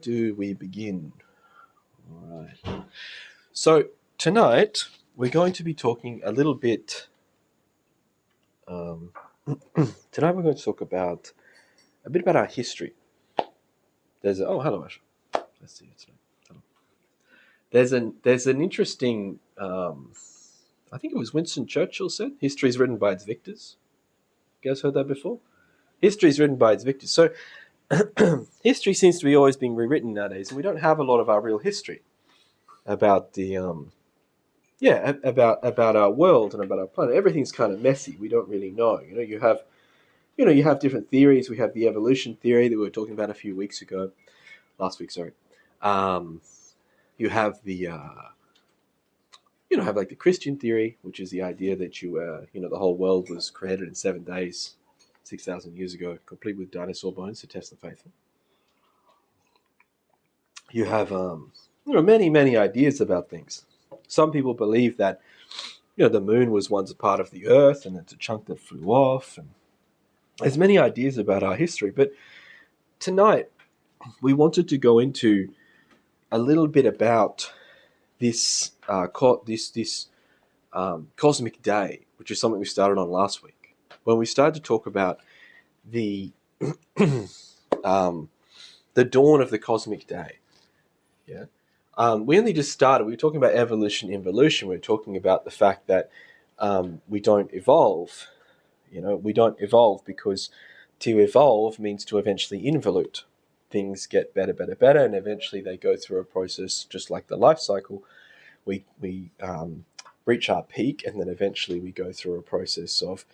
do we begin? All right. So tonight we're going to be talking a little bit. Tonight we're going to talk about a bit about our history. Hello, Ash. Let's see you tonight. Hello. There's an interesting. I think it was Winston Churchill said, "History is written by its victors." You guys heard that before? History is written by its victors. So history seems to be always being rewritten nowadays, and we don't have a lot of our real history about the about our world and about our planet. Everything's kind of messy. We don't really know. You have different theories. We have the evolution theory that we were talking about last week. Sorry. You have the have like the Christian theory, which is the idea that the whole world was created in 7 days, 6,000 years ago, complete with dinosaur bones to test the faithful. You have many ideas about things. Some people believe that the moon was once a part of the Earth and it's a chunk that flew off. And there's many ideas about our history, but tonight we wanted to go into a little bit about this cosmic day, which is something we started on last week, when we started to talk about the the dawn of the cosmic day. Yeah, we only just started. We were talking about evolution, involution. We were talking about the fact that we don't evolve. We don't evolve because to evolve means to eventually involute. Things get better, and eventually they go through a process just like the life cycle. We reach our peak, and then eventually we go through a process of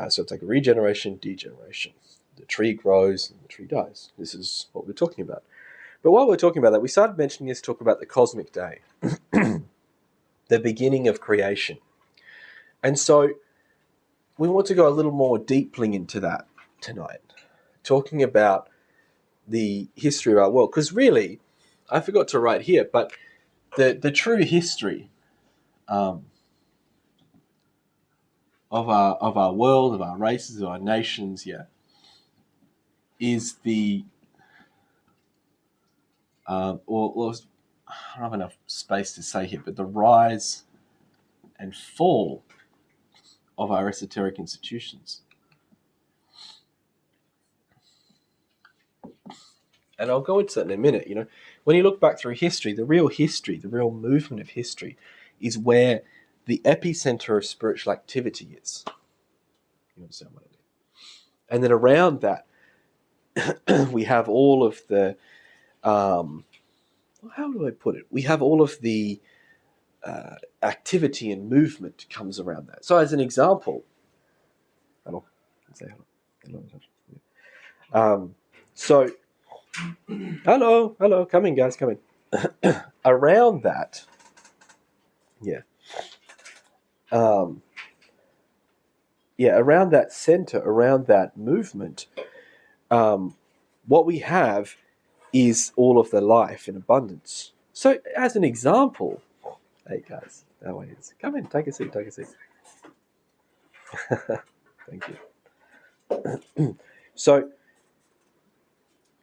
so it's like a regeneration, degeneration. The tree grows and the tree dies. This is what we're talking about. But while we're talking about that, we started mentioning this talk about the cosmic day, the beginning of creation. And so we want to go a little more deeply into that tonight, talking about the history of our world. Because really, I forgot to write here, but the true history of our world, of our races, of our nations, is the I don't have enough space to say here, but the rise and fall of our esoteric institutions. And I'll go into that in a minute. When you look back through history, the real movement of history is where the epicenter of spiritual activity is. You understand what I mean? And then around that, we have all of the, how do I put it? We have all of the activity and movement comes around that. So as an example, hello. So, hello, come in, guys, come in. Around that, around that center, around that movement, what we have is all of the life in abundance. So, as an example, hey guys, how are you? Come in, take a seat. Thank you. So,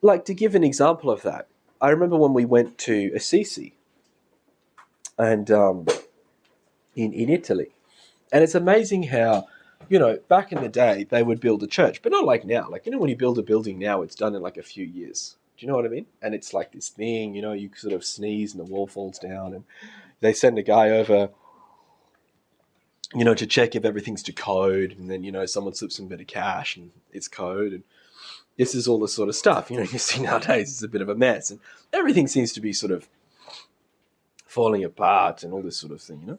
like, to give an example of that, I remember when we went to Assisi and in Italy, and it's amazing how, back in the day they would build a church, but not like now. Like, when you build a building now, it's done in like a few years. Do you know what I mean? And it's like this thing, you sort of sneeze and the wall falls down, and they send a guy over, to check if everything's to code, and then, someone slips in a bit of cash and it's code, and this is all the sort of stuff, you see nowadays. It's a bit of a mess, and everything seems to be sort of falling apart and all this sort of thing,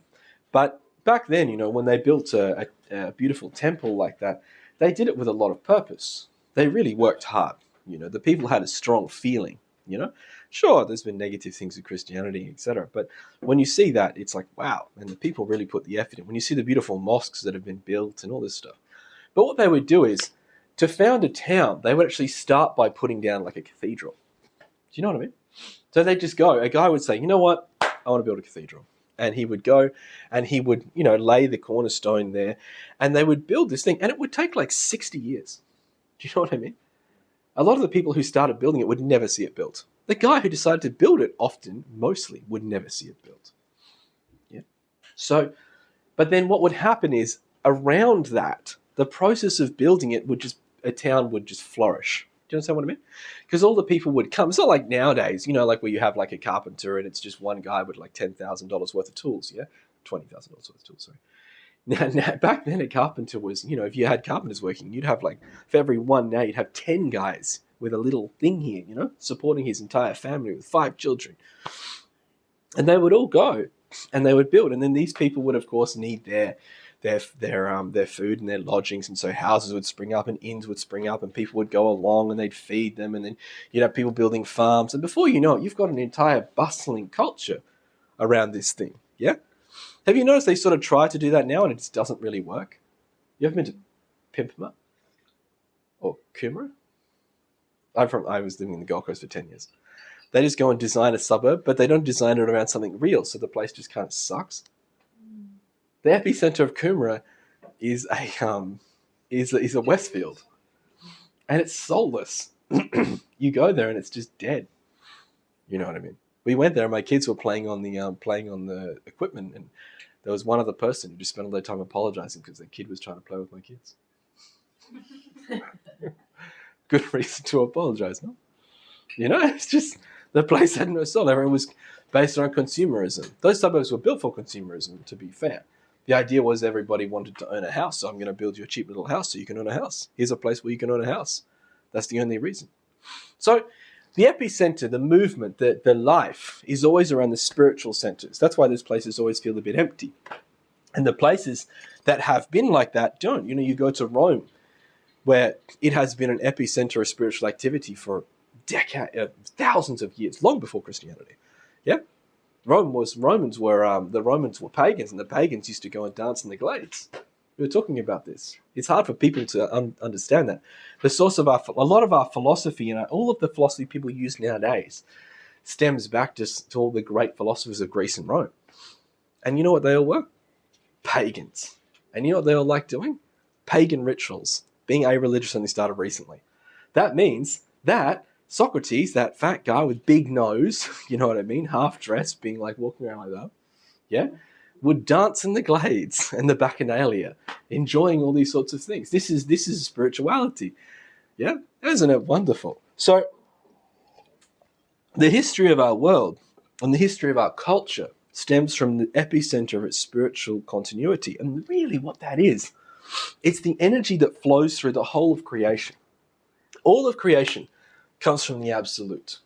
But back then, when they built a beautiful temple like that, they did it with a lot of purpose. They really worked hard. The people had a strong feeling, Sure, there's been negative things with Christianity, etc. But when you see that, it's like, wow, and the people really put the effort in. When you see the beautiful mosques that have been built and all this stuff. But what they would do is, to found a town, they would actually start by putting down like a cathedral. Do you know what I mean? So they'd just go. A guy would say, you know what? I want to build a cathedral. And he would go and he would, lay the cornerstone there. And they would build this thing. And it would take like 60 years. Do you know what I mean? A lot of the people who started building it would never see it built. The guy who decided to build it often, mostly, would never see it built. Yeah. So, but then what would happen is around that, the process of building it a town would just flourish. Do you understand what I mean? Because all the people would come. It's not like nowadays, like where you have like a carpenter and it's just one guy with like $10,000 worth of tools, yeah? $20,000 worth of tools, sorry. Now, back then a carpenter was, if you had carpenters working, you'd have like, for every one now, you'd have 10 guys with a little thing here, supporting his entire family with 5 children. And they would all go and they would build. And then these people would, of course, need their food and their lodgings, and so houses would spring up and inns would spring up and people would go along and they'd feed them, and then you'd have people building farms, and before you know it, you've got an entire bustling culture around this thing. Yeah. Have you noticed they sort of try to do that now and it just doesn't really work? You ever been to Pimpama or Coomera? I was living in the Gold Coast for 10 years. They just go and design a suburb, but they don't design it around something real, so the place just kind of sucks. The epicenter of Coomera is a Westfield, and it's soulless. You go there and it's just dead. You know what I mean? We went there and my kids were playing on the equipment, and there was one other person who just spent all their time apologizing because their kid was trying to play with my kids. Good reason to apologize, no? It's just the place had no soul. Everyone was based on consumerism. Those suburbs were built for consumerism, to be fair. The idea was everybody wanted to own a house, so I'm going to build you a cheap little house so you can own a house. Here's a place where you can own a house. That's the only reason. So the epicenter, the movement, the life is always around the spiritual centers. That's why those places always feel a bit empty. And the places that have been like that don't. You go to Rome, where it has been an epicenter of spiritual activity for thousands of years, long before Christianity. Yeah? The Romans were pagans, and the pagans used to go and dance in the glades. We were talking about this. It's hard for people to understand that. The source of a lot of our philosophy and all of the philosophy people use nowadays stems back to all the great philosophers of Greece and Rome. And you know what they all were? Pagans. And you know what they all like doing? Pagan rituals. Being a-religious only started recently. That means that Socrates, that fat guy with big nose, you know what I mean, half dressed, being like walking around like that, yeah, would dance in the glades and the bacchanalia, enjoying all these sorts of things. This is spirituality, yeah, isn't it wonderful? So the history of our world and the history of our culture stems from the epicenter of its spiritual continuity, and really what that is, it's the energy that flows through the whole of creation. All of creation comes from the absolute,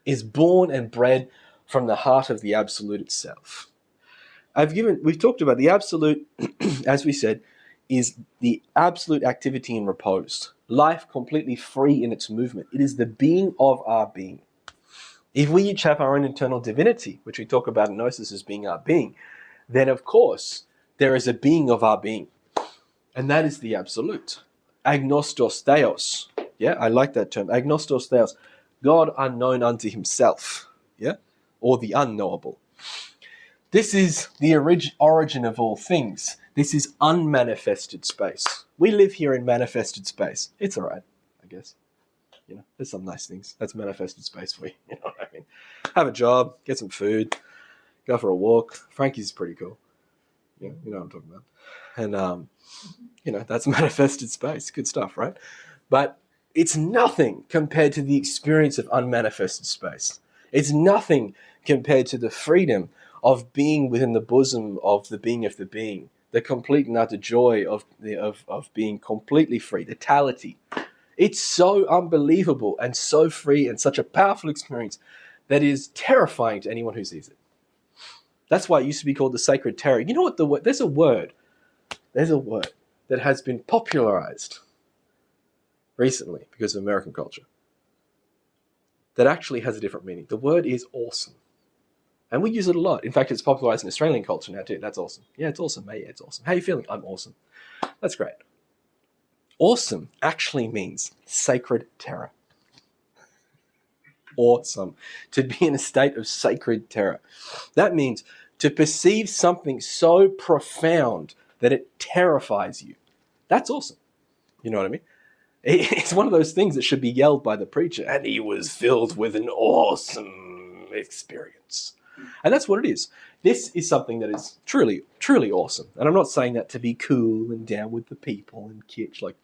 is born and bred from the heart of the absolute itself. We've talked about the absolute, as we said, is the absolute activity in repose, life completely free in its movement. It is the being of our being. If we each have our own internal divinity, which we talk about in Gnosis as being our being, then of course there is a being of our being, and that is the absolute. Agnostos theos. Yeah, I like that term. Agnostos theos. God unknown unto himself. Yeah, or the unknowable. This is the origin of all things. This is unmanifested space. We live here in manifested space. It's all right, I guess. There's some nice things. That's manifested space for you. You know what I mean? Have a job, get some food, go for a walk. Frankie's pretty cool. Yeah, you know what I'm talking about. And, that's manifested space. Good stuff, right? But it's nothing compared to the experience of unmanifested space. It's nothing compared to the freedom of being within the bosom of the being, the complete and utter joy of being completely free, the totality. It's so unbelievable and so free and such a powerful experience that is terrifying to anyone who sees it. That's why it used to be called the sacred terror. You know what? There's a word that has been popularized recently because of American culture that actually has a different meaning. The word is awesome. And we use it a lot. In fact, it's popularized in Australian culture now too. That's awesome. Yeah, it's awesome, mate. Yeah, it's awesome. How are you feeling? I'm awesome. That's great. Awesome actually means sacred terror. Awesome. To be in a state of sacred terror. That means to perceive something so profound that it terrifies you. That's awesome. You know what I mean? It's one of those things that should be yelled by the preacher. And he was filled with an awesome experience. And that's what it is. This is something that is truly, truly awesome. And I'm not saying that to be cool and down with the people and kitsch. Like,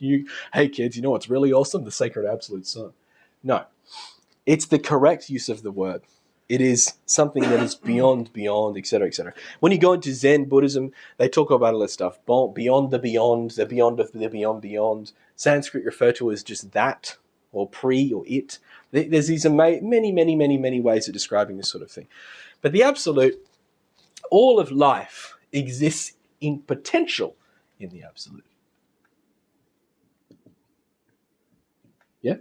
hey kids, you know what's really awesome? The sacred absolute son. No. It's the correct use of the word. It is something that is beyond, etc., etc. When you go into Zen Buddhism, they talk about all this stuff. Beyond the beyond of the beyond. Sanskrit referred to as just that, or pre, or it. There's these many ways of describing this sort of thing. But the absolute, all of life exists in potential in the absolute. Yeah?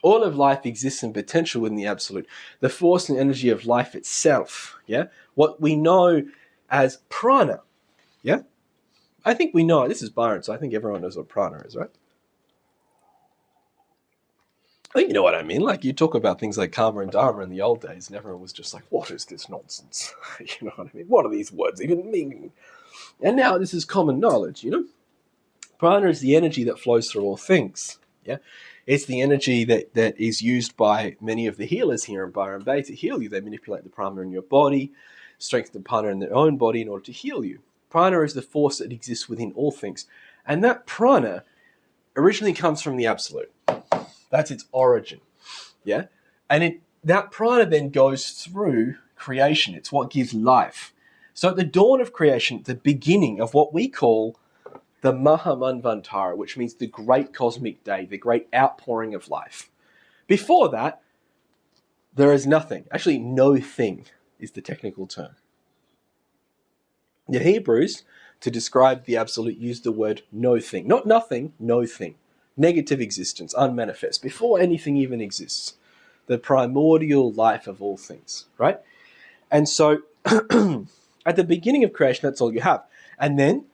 All of life exists in potential in the absolute. The force and energy of life itself. Yeah? What we know as prana. Yeah? I think we know it. This is Byron, so I think everyone knows what prana is, right? I think you know what I mean. Like, you talk about things like karma and dharma in the old days, and everyone was just like, what is this nonsense? You know what I mean? What do these words even mean? And now this is common knowledge, you know? Prana is the energy that flows through all things. Yeah? It's the energy that is used by many of the healers here in Byron Bay to heal you. They manipulate the prana in your body, strengthen the prana in their own body in order to heal you. Prana is the force that exists within all things. And that prana originally comes from the absolute. That's its origin. Yeah? And that prana then goes through creation. It's what gives life. So at the dawn of creation, the beginning of what we call the Mahamanvantara, which means the great cosmic day, the great outpouring of life. Before that, there is nothing. Actually, no thing is the technical term. The Hebrews, to describe the absolute, used the word no thing. Not nothing, no thing. Negative existence, unmanifest, before anything even exists. The primordial life of all things, right? And so, at the beginning of creation, that's all you have. And then,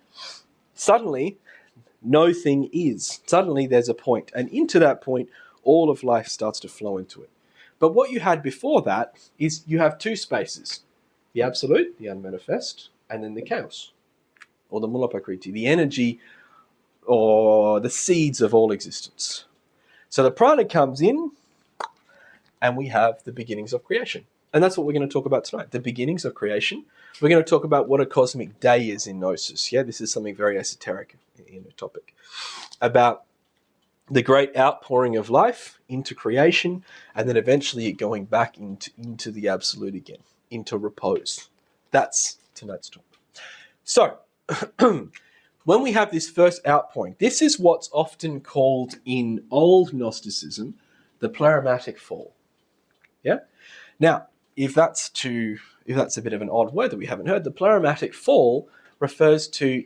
suddenly, no thing is. Suddenly there's a point. And into that point, all of life starts to flow into it. But what you had before that is you have two spaces. The absolute, the unmanifest, and then the chaos. Or the mulapakriti, the energy or the seeds of all existence. So the prana comes in and we have the beginnings of creation. And that's what we're going to talk about tonight, the beginnings of creation. We're going to talk about what a cosmic day is in Gnosis. Yeah, this is something very esoteric in a topic. About the great outpouring of life into creation, and then eventually it going back into the absolute again, into repose. That's tonight's topic. So, when we have this first outpouring, this is what's often called in old Gnosticism the plurimatic fall. Yeah? Now, if that's a bit of an odd word that we haven't heard, the plurimatic fall refers to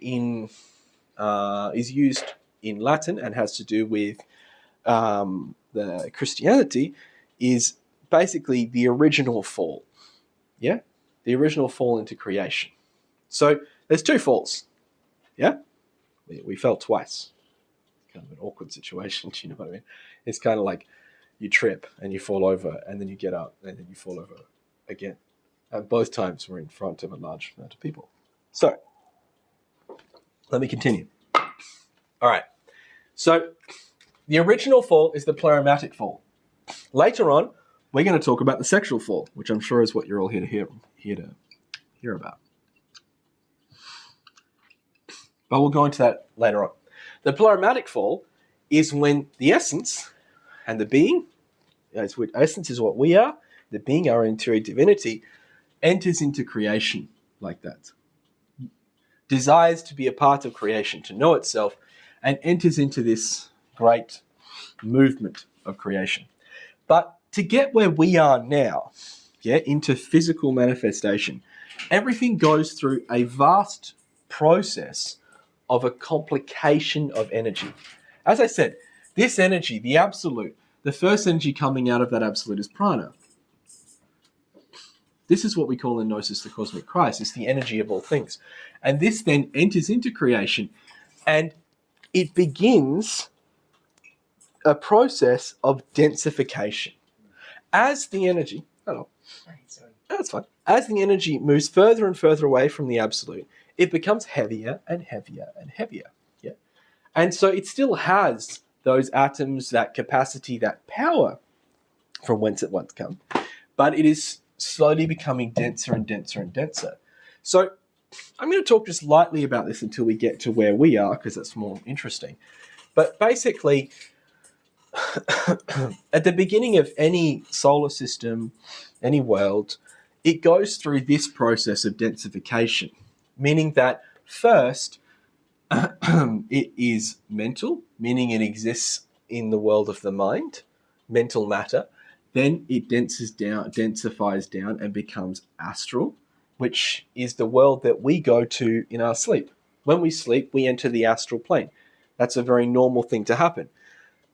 is used in Latin and has to do with the Christianity, is basically the original fall. Yeah? The original fall into creation. So there's two falls. Yeah? We fell twice. Kind of an awkward situation, do you know what I mean? It's kind of like you trip and you fall over and then you get up and then you fall over again. And both times we're in front of a large amount of people. So, let me continue. All right. So, the original fall is the plurimatic fall. Later on, we're going to talk about the sexual fall, which I'm sure is what you're all here to hear about. But we'll go into that later on. The plurimatic fall is when the essence and the being, essence is what we are, the being, our interior divinity, enters into creation like that. Desires to be a part of creation, to know itself, and enters into this great movement of creation. But to get where we are now, into physical manifestation, everything goes through a vast process of a complication of energy. As I said, this energy, the absolute, the first energy coming out of that absolute is prana. This is what we call in Gnosis the cosmic Christ. It's the energy of all things. And this then enters into creation and it begins a process of densification. As the energy, that's fine. As the energy moves further and further away from the absolute, it becomes heavier and heavier and heavier. Yeah? And so it still has those atoms, that capacity, that power from whence it once come, but it is slowly becoming denser and denser and denser. So I'm going to talk just lightly about this until we get to where we are, because that's more interesting. But basically, at the beginning of any solar system, any world, it goes through this process of densification, meaning that first, it is mental, meaning it exists in the world of the mind, mental matter. Then it densifies down and becomes astral, which is the world that we go to in our sleep. When we sleep, we enter the astral plane. That's a very normal thing to happen.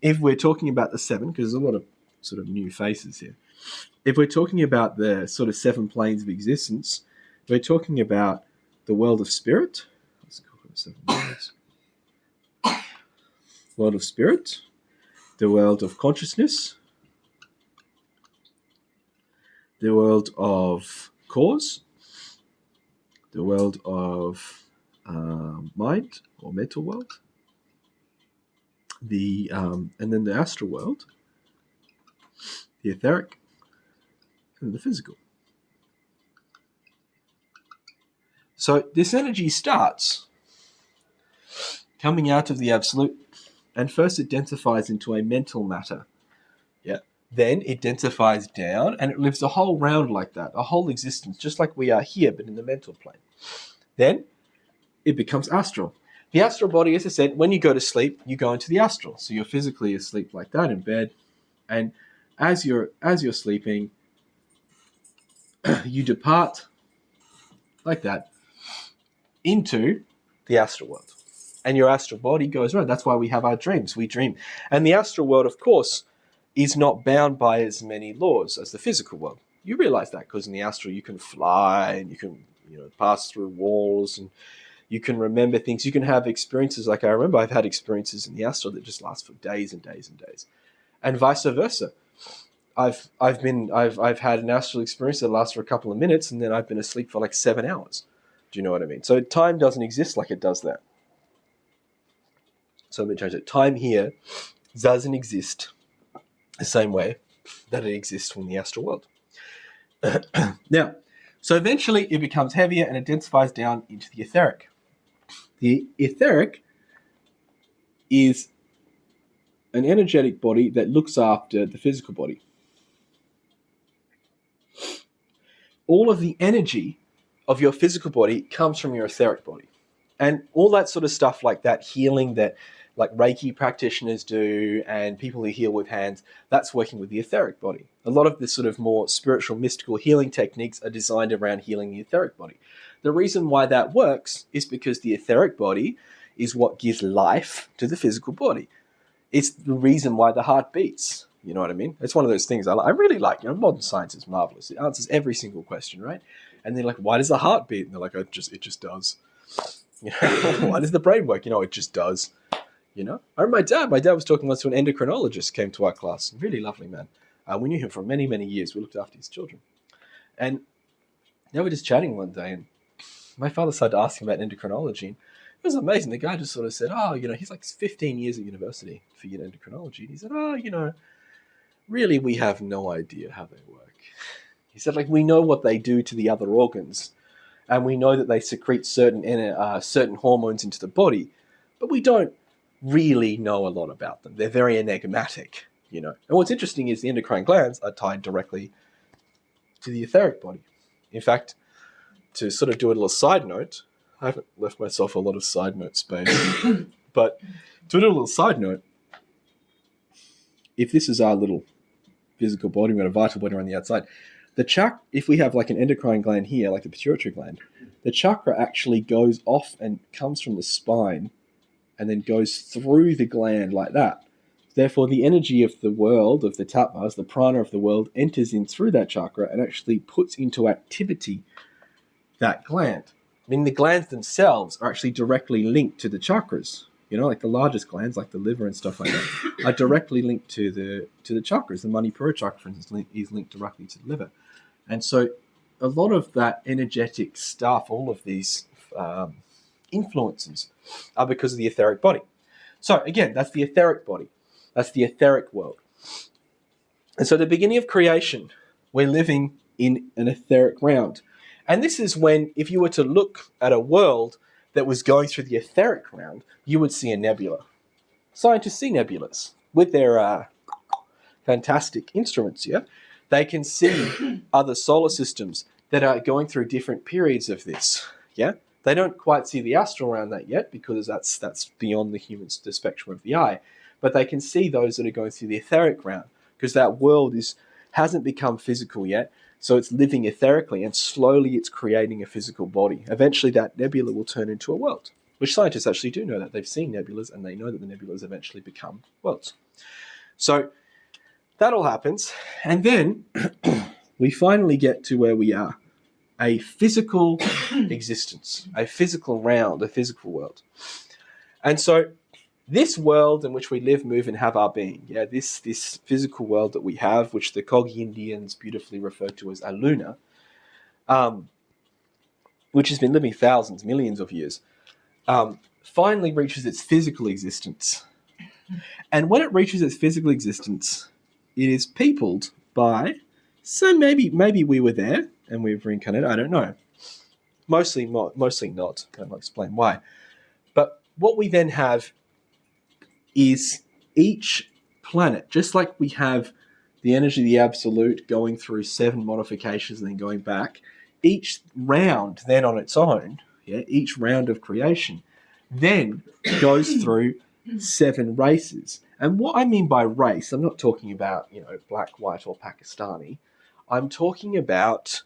If we're talking about the seven, because there's a lot of sort of new faces here. If we're talking about the sort of seven planes of existence, we're talking about the world of spirit. Let's call it 7 worlds. World of spirit, the world of consciousness, the world of cause, the world of mind or mental world, and then the astral world, the etheric, and the physical. So this energy starts coming out of the absolute, and first it densifies into a mental matter. Yeah. Then it densifies down, and it lives a whole round like that, a whole existence, just like we are here, but in the mental plane. Then it becomes astral. The astral body, as I said, when you go to sleep, you go into the astral. So you're physically asleep like that in bed, and as you're sleeping, you depart like that into the astral world. And your astral body goes around. That's why we have our dreams. We dream. And the astral world, of course, is not bound by as many laws as the physical world. You realize that because in the astral you can fly and you can pass through walls and you can remember things. You can have experiences like I remember I've had experiences in the astral that just last for days and days and days. And vice versa. I've had an astral experience that lasts for a couple of minutes and then I've been asleep for like 7 hours. Do you know what I mean? So time doesn't exist like it does there. So let me change it. Time here doesn't exist the same way that it exists from the astral world. Now, so eventually it becomes heavier and it densifies down into the etheric. The etheric is an energetic body that looks after the physical body. All of the energy of your physical body comes from your etheric body. And all that sort of stuff like that, healing that like Reiki practitioners do and people who heal with hands, that's working with the etheric body. A lot of the sort of more spiritual, mystical healing techniques are designed around healing the etheric body. The reason why that works is because the etheric body is what gives life to the physical body. It's the reason why the heart beats. You know what I mean? It's one of those things I really like. Modern science is marvelous. It answers every single question, right? And they're like, why does the heart beat? And they're like, it just does. Why does the brain work? It just does. I remember my dad was talking once to an endocrinologist, came to our class. Really lovely man. We knew him for many, many years. We looked after his children. And they were just chatting one day, and my father started asking about endocrinology. And it was amazing. The guy just sort of said, he's like 15 years at university for endocrinology. And he said, really, we have no idea how they work. He said, we know what they do to the other organs, and we know that they secrete certain hormones into the body, but we don't really know a lot about them. They're very enigmatic, And what's interesting is the endocrine glands are tied directly to the etheric body. In fact, to sort of do a little side note, I haven't left myself a lot of side note space, but to do a little side note, if this is our little physical body, we've got a vital body around the outside, if we have like an endocrine gland here, like the pituitary gland, the chakra actually goes off and comes from the spine and then goes through the gland like that. Therefore, the energy of the world, of the tattvas, the prana of the world, enters in through that chakra and actually puts into activity that gland. I mean, the glands themselves are actually directly linked to the chakras. Like the largest glands, like the liver and stuff like that, are directly linked to the chakras. The Manipura chakra, for instance, is linked directly to the liver. And so a lot of that energetic stuff, all of these influences are because of the etheric body. So again, that's the etheric body. That's the etheric world. And so the beginning of creation, we're living in an etheric round. And this is when, if you were to look at a world that was going through the etheric round, you would see a nebula. Scientists see nebulas with their fantastic instruments, yeah? They can see other solar systems that are going through different periods of this, yeah? They don't quite see the astral round that yet because that's beyond the spectrum of the eye. But they can see those that are going through the etheric round because that world hasn't become physical yet. So it's living etherically and slowly it's creating a physical body. Eventually that nebula will turn into a world, which scientists actually do know that. They've seen nebulas and they know that the nebulas eventually become worlds. So that all happens. And then we finally get to where we are. A physical existence, a physical round, a physical world. And so this world in which we live, move, and have our being, yeah, this physical world that we have, which the Kogi Indians beautifully refer to as a luna, which has been living thousands, millions of years, finally reaches its physical existence. And when it reaches its physical existence, it is peopled by, so maybe we were there and we've reincarnated, I don't know. Mostly not, and I'll explain why. But what we then have is each planet, just like we have the energy of the absolute going through 7 modifications and then going back, each round then on its own, yeah, each round of creation then goes through 7 races. And what I mean by race, I'm not talking about, black, white, or Pakistani. I'm talking about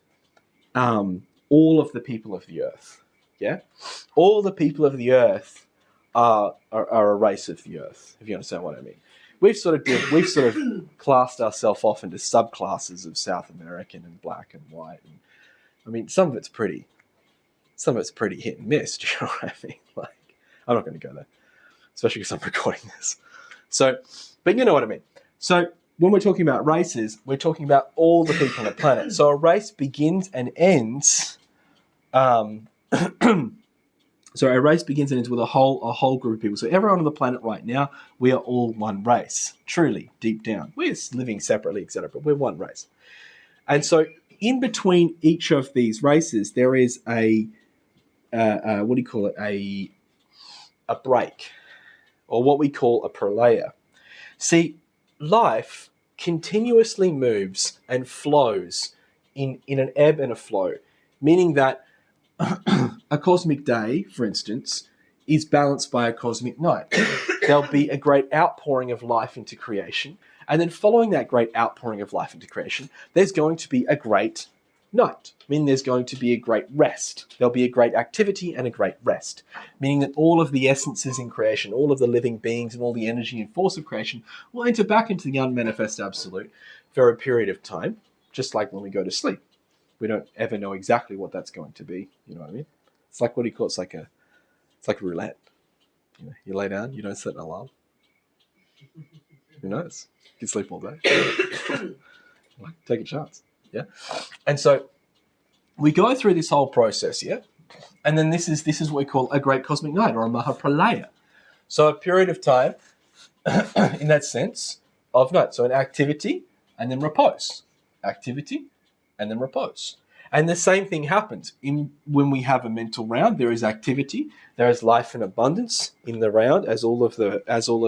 all of the people of the earth. Yeah? All the people of the earth are a race of the earth, if you understand what I mean. We've sort of classed ourselves off into subclasses of South American and black and white. And, I mean, some of it's pretty hit and miss, do you know what I mean? Like, I'm not going to go there, especially because I'm recording this. So, but you know what I mean. So when we're talking about races, we're talking about all the people on the planet. So a race begins and ends. So a race begins and ends with a whole group of people. So everyone on the planet right now, we are all one race. Truly, deep down, we're living separately, etc. But we're one race. And so in between each of these races, there is a break, or what we call a pralaya. See, life continuously moves and flows in an ebb and a flow, meaning that a cosmic day, for instance, is balanced by a cosmic night. There'll be a great outpouring of life into creation, and then following that great outpouring of life into creation, there's going to be a great night, meaning there's going to be a great rest. There'll be a great activity and a great rest, meaning that all of the essences in creation, all of the living beings and all the energy and force of creation will enter back into the unmanifest absolute for a period of time, just like when we go to sleep. We don't ever know exactly what that's going to be. You know what I mean? It's like, what do you call it? It's like roulette. You lay down, you don't set an alarm. Who knows? You can sleep all day. Take a chance. Yeah. And so we go through this whole process, yeah? And then this is what we call a great cosmic night, or a Mahapralaya. So a period of time in that sense of night. So an activity and then repose. Activity and then repose. And the same thing happens when we have a mental round. There is activity, there is life and abundance in the round as all of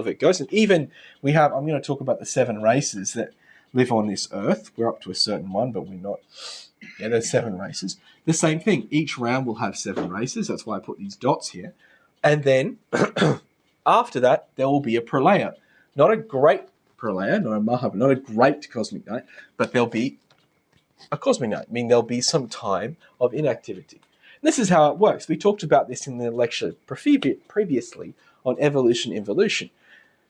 it goes. And even I'm going to talk about the 7 races that live on this earth. We're up to a certain one, but we're not. Yeah, there's 7 races. The same thing. Each round will have 7 races. That's why I put these dots here. And then after that, there will be a pralaya. Not a great pralaya, not a great cosmic night, but there'll be a cosmic night, meaning there'll be some time of inactivity. And this is how it works. We talked about this in the lecture previously on evolution, involution.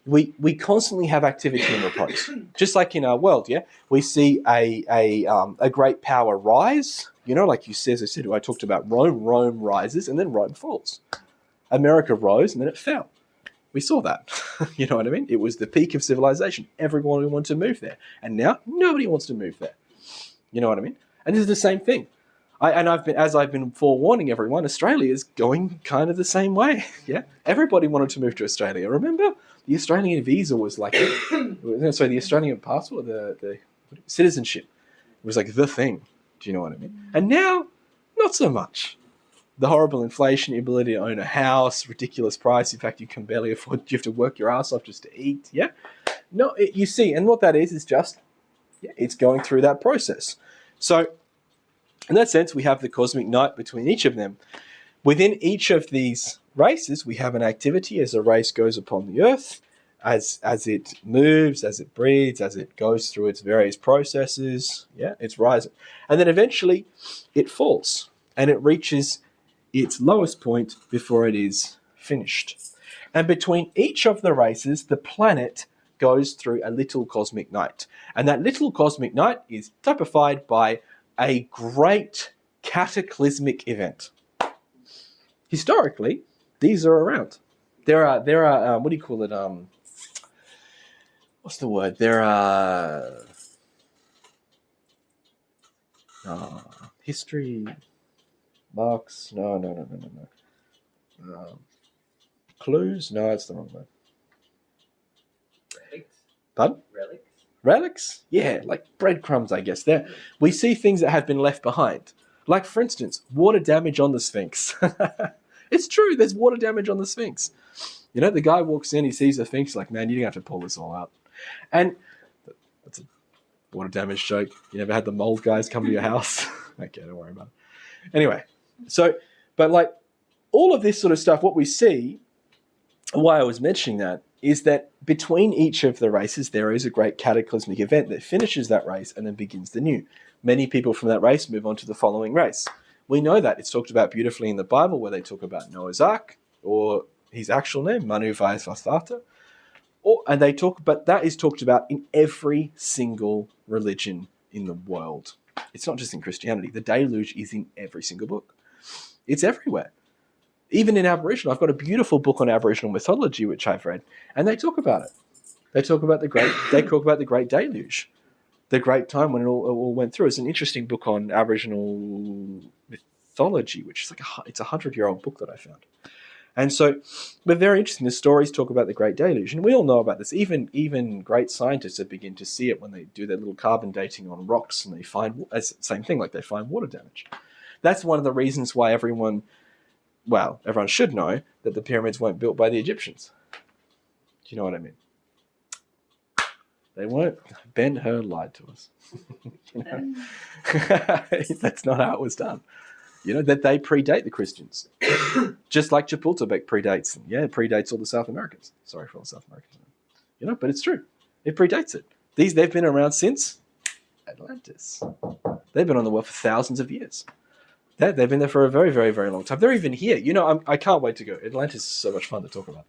We constantly have activity and repose, just like in our world. Yeah, we see a great power rise. Like I talked about Rome. Rome rises and then Rome falls. America rose and then it fell. We saw that. You know what I mean? It was the peak of civilization. Everyone wanted to move there, and now nobody wants to move there. You know what I mean? And this is the same thing. I've been forewarning everyone, Australia is going kind of the same way. Yeah, everybody wanted to move to Australia. Remember, the Australian visa was like, sorry, the Australian passport, the citizenship was like the thing. Do you know what I mean? And now, not so much. The horrible inflation, ability to own a house, ridiculous price. In fact, you can barely afford. You have to work your ass off just to eat. Yeah, no, you see, and what that is just, it's going through that process. So, in that sense, we have the cosmic night between each of them. Within each of these races, we have an activity as a race goes upon the earth, as it moves, as it breeds, as it goes through its various processes. Yeah, it's rising. And then eventually it falls and it reaches its lowest point before it is finished. And between each of the races, the planet goes through a little cosmic night. And that little cosmic night is typified by a great cataclysmic event. Historically, these are around. There are what do you call it? What's the word? There are history marks. No. Clues? No, it's the wrong word. Relics? Pardon? Relics? Yeah, like breadcrumbs, I guess. There, we see things that have been left behind. Like, for instance, water damage on the Sphinx. It's true, there's water damage on the Sphinx. You know, the guy walks in, he sees the Sphinx, like, man, you're going to have to pull this all out. And that's a water damage joke. You never had the mold guys come to your house? Okay, don't worry about it. Anyway, so, but like, all of this sort of stuff, what we see, why I was mentioning that, is that between each of the races, there is a great cataclysmic event that finishes that race and then begins the new. Many people from that race move on to the following race. We know that. It's talked about beautifully in the Bible, where they talk about Noah's Ark, or his actual name, Manu Vaisvasthata. And they talk, but that is talked about in every single religion in the world. It's not just in Christianity. The deluge is in every single book. It's everywhere. Even in Aboriginal, I've got a beautiful book on Aboriginal mythology which I've read, and they talk about it. They talk about the great deluge, the great time when it all went through. It's an interesting book on Aboriginal mythology, which is like it's a 100-year-old book that I found. And so, but very interesting. The stories talk about the great deluge, and we all know about this. Even great scientists have begun to see it when they do their little carbon dating on rocks, and they find same thing, like they find water damage. That's one of the reasons why everyone should know that the pyramids weren't built by the Egyptians. Do you know what I mean? They weren't. Ben Hur lied to us. You know? That's not how it was done. You know, that they predate the Christians. Just like Chapultepec predates them. Yeah, it predates all the South Americans. Sorry for all the South Americans. You know, but it's true. It predates it. They've been around since Atlantis. They've been on the world for thousands of years. They've been there for a very, very, very long time. They're even here. You know, I can't wait to go. Atlantis is so much fun to talk about.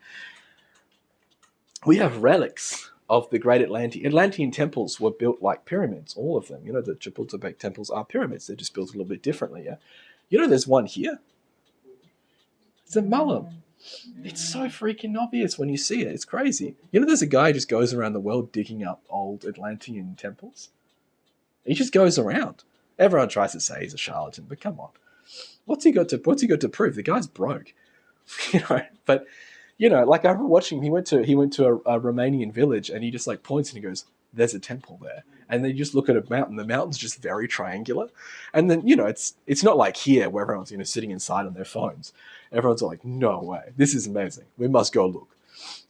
We have relics of the great Atlantean temples were built like pyramids, all of them. You know, the Chapultepec temples are pyramids. They're just built a little bit differently, yeah? You know, there's one here. It's a Mullum. It's so freaking obvious when you see it. It's crazy. You know, there's a guy who just goes around the world digging up old Atlantean temples. He just goes around. Everyone tries to say he's a charlatan, but come on. What's he got to prove? The guy's broke. You know, but you know, like I remember watching him, he went to a Romanian village and he just like points and he goes, "There's a temple there." And then you just look at a mountain. The mountain's just very triangular. And then, you know, it's not like here where everyone's, you know, sitting inside on their phones. Everyone's like, "No way. This is amazing. We must go look."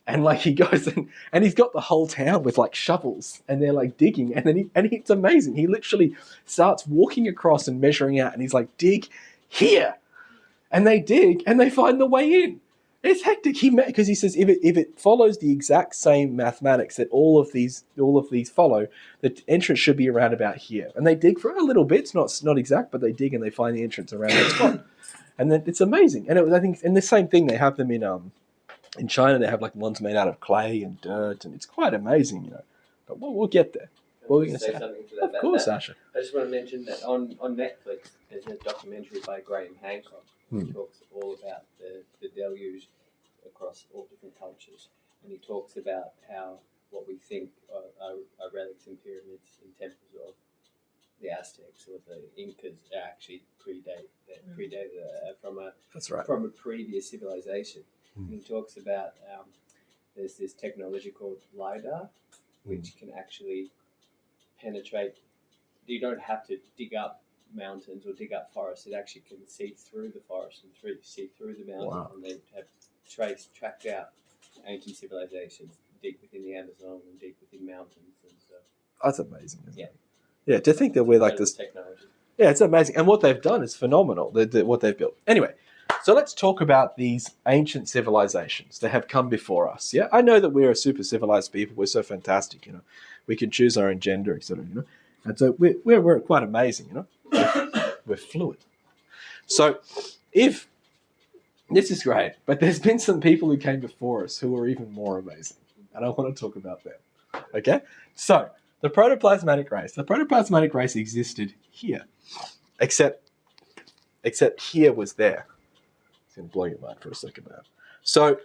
And like he goes and he's got the whole town with like shovels and they're like digging. And then it's amazing. He literally starts walking across and measuring out and he's like, "Dig here." And they dig and they find the way in. It's hectic. Because he says if it follows the exact same mathematics that all of these follow, the entrance should be around about here. And they dig for a little bit. It's not exact, but they dig and they find the entrance around that spot. And then it's amazing. And I think, and the same thing they have them in China. They have like ones made out of clay and dirt, and it's quite amazing, you know. But we'll get there. What were you going to say? Something to that? Of course, Asha. I just want to mention that on Netflix, there's a documentary by Graham Hancock who talks all about the deluge across all different cultures. And he talks about how what we think are relics and pyramids and temples of the Aztecs or the Incas actually predated That's right. from a previous civilization. Mm. And he talks about there's this technology called LiDAR, which can actually penetrate. You don't have to dig up mountains or dig up forests. It actually can see through the forest and see through the mountain. Wow. And they have tracked out ancient civilizations deep within the Amazon and deep within mountains. And so, That's amazing, isn't yeah. it? Yeah, to think that we're like this. Technology. Yeah, it's amazing. And what they've done is phenomenal, what they've built. Anyway, so let's talk about these ancient civilizations that have come before us. Yeah, I know that we're a super civilized people. We're so fantastic, you know. We can choose our own gender, etc., you know. And so we're quite amazing, you know. We're fluid. So if this is great, but there's been some people who came before us who are even more amazing. And I want to talk about them. Okay? So the protoplasmatic race. The protoplasmatic race existed here. Except here was there. It's going to blow your mind for a second now. So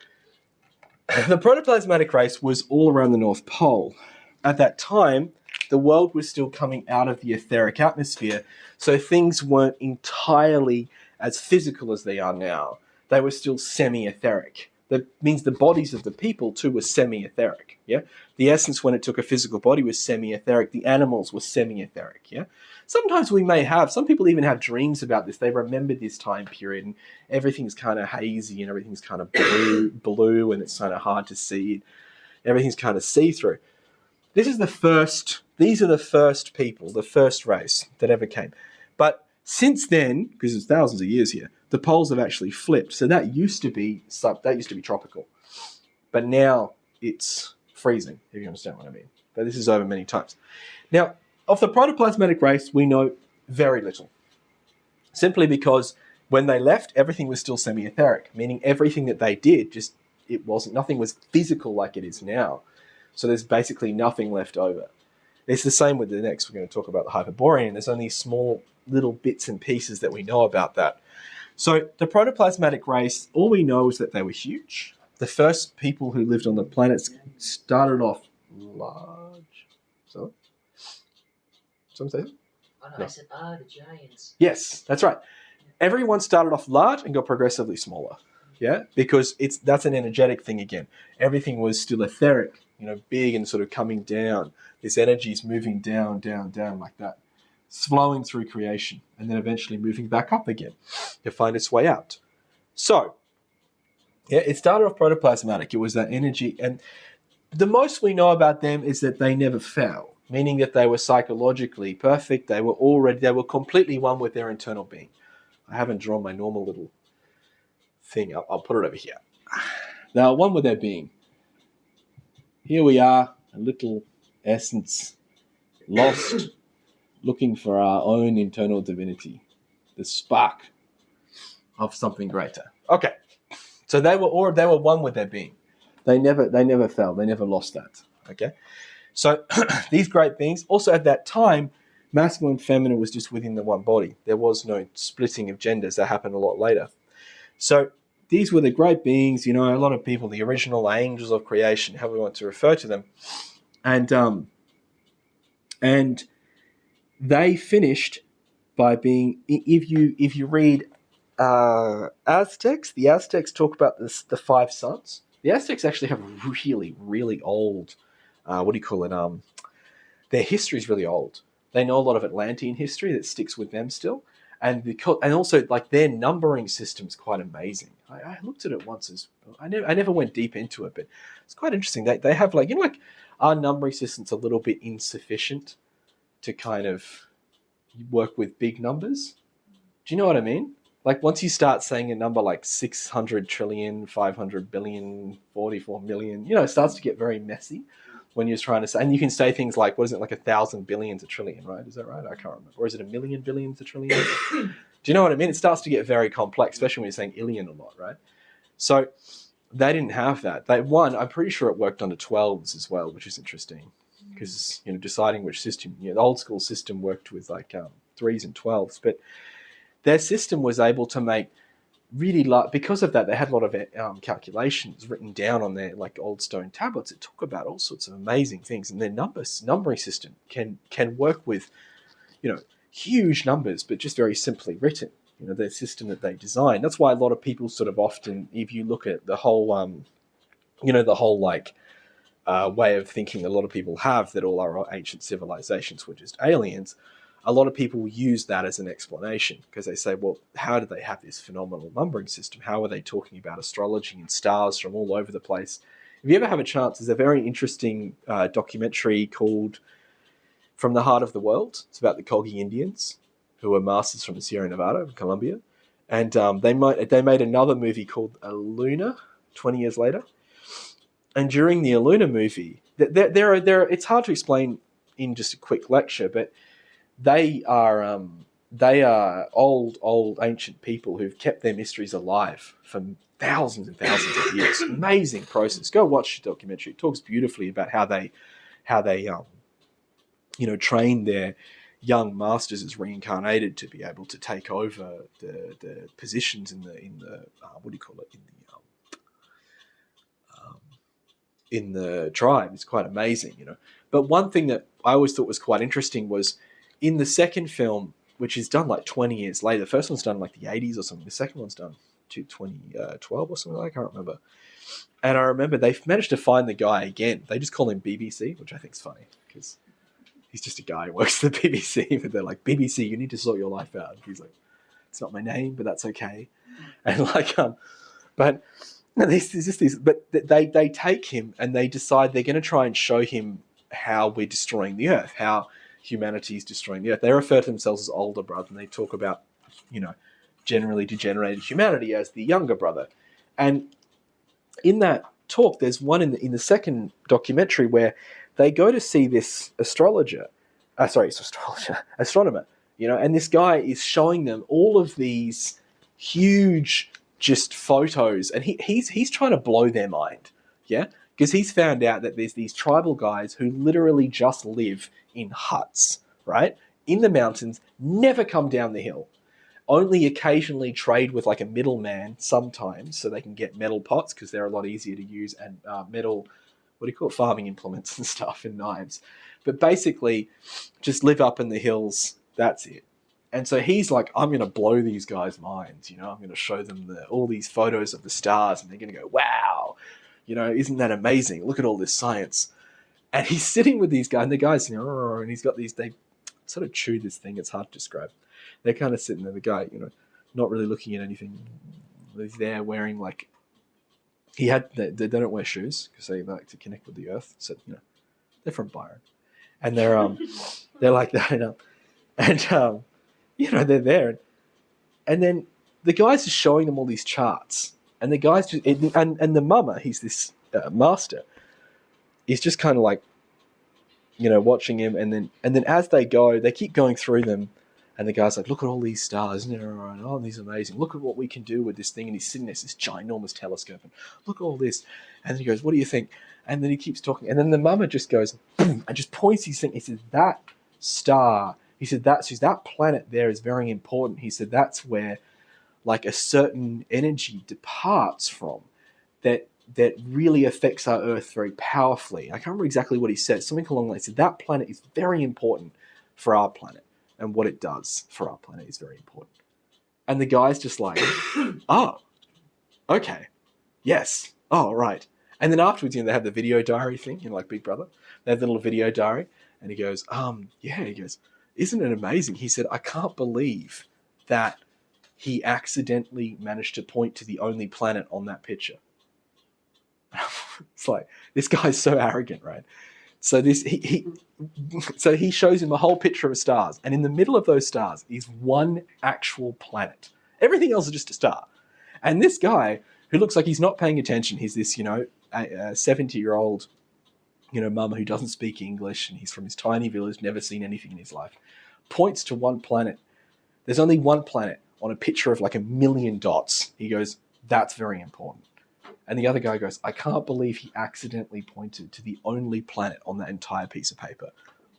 the protoplasmatic race was all around the North Pole. At that time, the world was still coming out of the etheric atmosphere, so things weren't entirely as physical as they are now. They were still semi-etheric. That means the bodies of the people, too, were semi-etheric, yeah? The essence, when it took a physical body, was semi-etheric. The animals were semi-etheric, yeah? Sometimes some people even have dreams about this. They remember this time period, and everything's kind of hazy, and everything's kind of blue, and it's kind of hard to see. Everything's kind of see-through. These are the first people, the first race that ever came. But since then, because it's thousands of years here, the poles have actually flipped. So that used to be tropical, but now it's freezing. If you understand what I mean. But this is over many times. Now, of the protoplasmatic race, we know very little, simply because when they left, everything was still semi-etheric, meaning everything that they did nothing was physical like it is now. So there's basically nothing left over. It's the same with the next. We're going to talk about the Hyperborean. There's only small little bits and pieces that we know about that. So the protoplasmatic race, all we know is that they were huge. The first people who lived on the planet started off large. So, someone say that? Oh no, I said, the giants. Yes, that's right. Everyone started off large and got progressively smaller. Yeah, because that's an energetic thing again. Everything was still etheric, you know, big and sort of coming down. This energy is moving down, down, down like that. It's flowing through creation and then eventually moving back up again to find its way out. So, yeah, it started off protoplasmatic. It was that energy. And the most we know about them is that they never fell, meaning that they were psychologically perfect. They were completely one with their internal being. I haven't drawn my normal little thing. I'll put it over here. They are one with their being. Here we are, a little essence, lost, looking for our own internal divinity, the spark of something greater. Okay, so they were one with their being. They never fell. They never lost that. Okay, so these great beings. Also at that time, masculine and feminine was just within the one body. There was no splitting of genders. That happened a lot later. So these were the great beings, you know, a lot of people, the original angels of creation, however we want to refer to them. And they finished by being, if you read Aztecs, the Aztecs talk about the five suns. The Aztecs actually have really, really old, their history is really old. They know a lot of Atlantean history that sticks with them still. And also like their numbering system's quite amazing. I looked at it once I never went deep into it, but it's quite interesting. They have like our numbering system's a little bit insufficient to kind of work with big numbers. Do you know what I mean? Like once you start saying a number like 600 trillion, 500 billion, 44 million, it starts to get very messy when you're trying to say, and you can say things like, what is it, like 1,000 billion to trillion, right? Is that right? I can't remember. Or is it 1,000,000 billion to trillion? Do you know what I mean? It starts to get very complex, especially when you're saying illion a lot, right? So they didn't have that. I'm pretty sure it worked under 12s as well, which is interesting because, deciding which system, the old school system worked with like 3s and 12s, but their system was able to make really large, because of that, they had a lot of calculations written down on their like old stone tablets. It talk about all sorts of amazing things, and their numbering system can work with, huge numbers, but just very simply written. The system that they designed. That's why a lot of people sort of often, if you look at the whole, the whole way of thinking that a lot of people have, that all our ancient civilizations were just aliens, a lot of people use that as an explanation, because they say, well, how did they have this phenomenal numbering system? How are they talking about astrology and stars from all over the place? If you ever have a chance, there's a very interesting documentary called From the Heart of the World. It's about the Colgi Indians, who were masters from the Sierra Nevada in Colombia. And they made another movie called Luna 20 years later. And during the Luna movie, it's hard to explain in just a quick lecture, but they are old ancient people who've kept their mysteries alive for thousands and thousands of years. Amazing process. Go watch the documentary. It talks beautifully about how they train their young masters as reincarnated to be able to take over the positions in the what do you call it, in the tribe. It's quite amazing, But one thing that I always thought was quite interesting was in the second film, which is done like 20 years later. The first one's done like the 80s or something. The second one's done to 2012 or something. I can't remember. And I remember they've managed to find the guy again. They just call him BBC, which I think is funny because he's just a guy who works at the BBC. But they're like, BBC, you need to sort your life out. And he's like, it's not my name, but that's okay. And but there's just these. But they take him and they decide they're going to try and show him how we're destroying the Earth, how humanity is destroying the Earth. They refer to themselves as older brother, and they talk about, generally degenerated humanity as the younger brother. And in that talk, there's one in the second documentary where they go to see this astronomer, and this guy is showing them all of these huge just photos, and he's trying to blow their mind, because he's found out that there's these tribal guys who literally just live in huts, right, in the mountains, never come down the hill, only occasionally trade with like a middleman sometimes so they can get metal pots because they're a lot easier to use, and metal, what do you call it, farming implements and stuff, and knives. But basically just live up in the hills, that's it. And so he's like, I'm going to blow these guys' minds, I'm going to show them all these photos of the stars, and they're going to go, wow, isn't that amazing? Look at all this science. And he's sitting with these guys, and the guys, and he's got these, they sort of chew this thing, it's hard to describe. They're kind of sitting there, the guy, not really looking at anything. He's there wearing they don't wear shoes because they like to connect with the earth. So, they're from Byron. And they're like that, and they're there. And then the guy's just showing them all these charts. And the guy's just, and the mama, he's this master, he's just kind of like, watching him. And then as they go, they keep going through them. And the guy's like, look at all these stars. Isn't it all right? Oh, these are amazing. Look at what we can do with this thing. And he's sitting there, this ginormous telescope. And look at all this. And then he goes, what do you think? And then he keeps talking. And then the mama just goes, boom, and just points his thing. He said, that star, he said, that planet there is very important. He said, that's where like a certain energy departs from that really affects our Earth very powerfully. I can't remember exactly what he said. Something along the lines. He said, that planet is very important for our planet. And what it does for our planet is very important. And the guy's just like, oh, okay, yes, oh, right. And then afterwards, they have the video diary thing, like Big Brother. They have the little video diary. And he goes, he goes, isn't it amazing? He said, I can't believe that he accidentally managed to point to the only planet on that picture. It's like, this guy's so arrogant, right? So he shows him a whole picture of stars, and in the middle of those stars is one actual planet. Everything else is just a star. And this guy, who looks like he's not paying attention, he's this, 70-year-old, mama who doesn't speak English, and he's from this tiny village, never seen anything in his life, points to one planet. There's only one planet on a picture of like 1,000,000 dots. He goes, that's very important. And the other guy goes, I can't believe he accidentally pointed to the only planet on that entire piece of paper.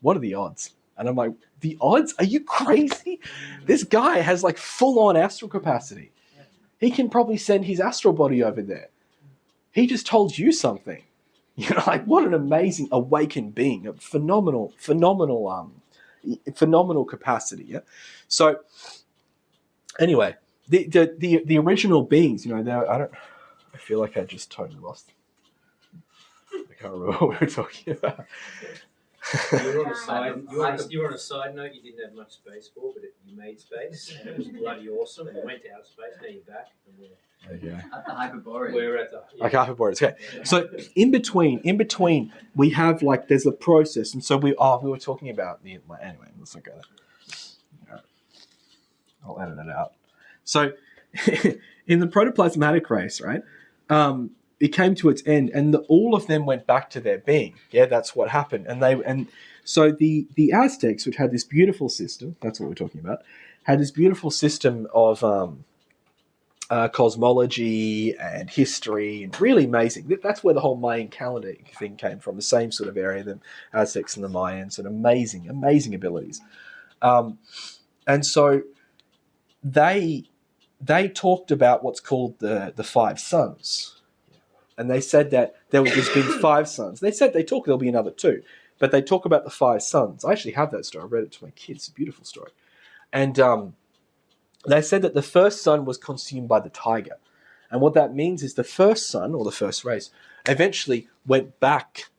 What are the odds? And I'm like, the odds? Are you crazy? This guy has like full-on astral capacity. He can probably send his astral body over there. He just told you something. Like what an amazing awakened being, a phenomenal phenomenal capacity. Yeah. So anyway, the original beings, I feel like I just totally lost. I can't remember what we were talking about. You were on a side note. You didn't have much space for, but you made space, and it was bloody awesome. And you went to outer space. Now you're back, and Okay. At the Hyperborean. we're at the. Like Hyperboreans. Okay. So in between, we have like there's a process, and so we were talking about the anyway. Let's not go there. All right. I'll edit it out. So in the protoplasmatic race, right? It came to its end, and all of them went back to their being. Yeah, that's what happened. And so the Aztecs, which had this beautiful system, that's what we're talking about, had this beautiful system of cosmology and history, and really amazing. That's where the whole Mayan calendar thing came from, the same sort of area, the Aztecs and the Mayans, and amazing abilities. And so they talked about what's called the five suns. And they said that there's been five suns. They talk there'll be another two, but they talk about the five suns. I actually have that story. I read it to my kids. It's a beautiful story. And they said that the first sun was consumed by the tiger. And what that means is the first sun, or the first race, eventually went back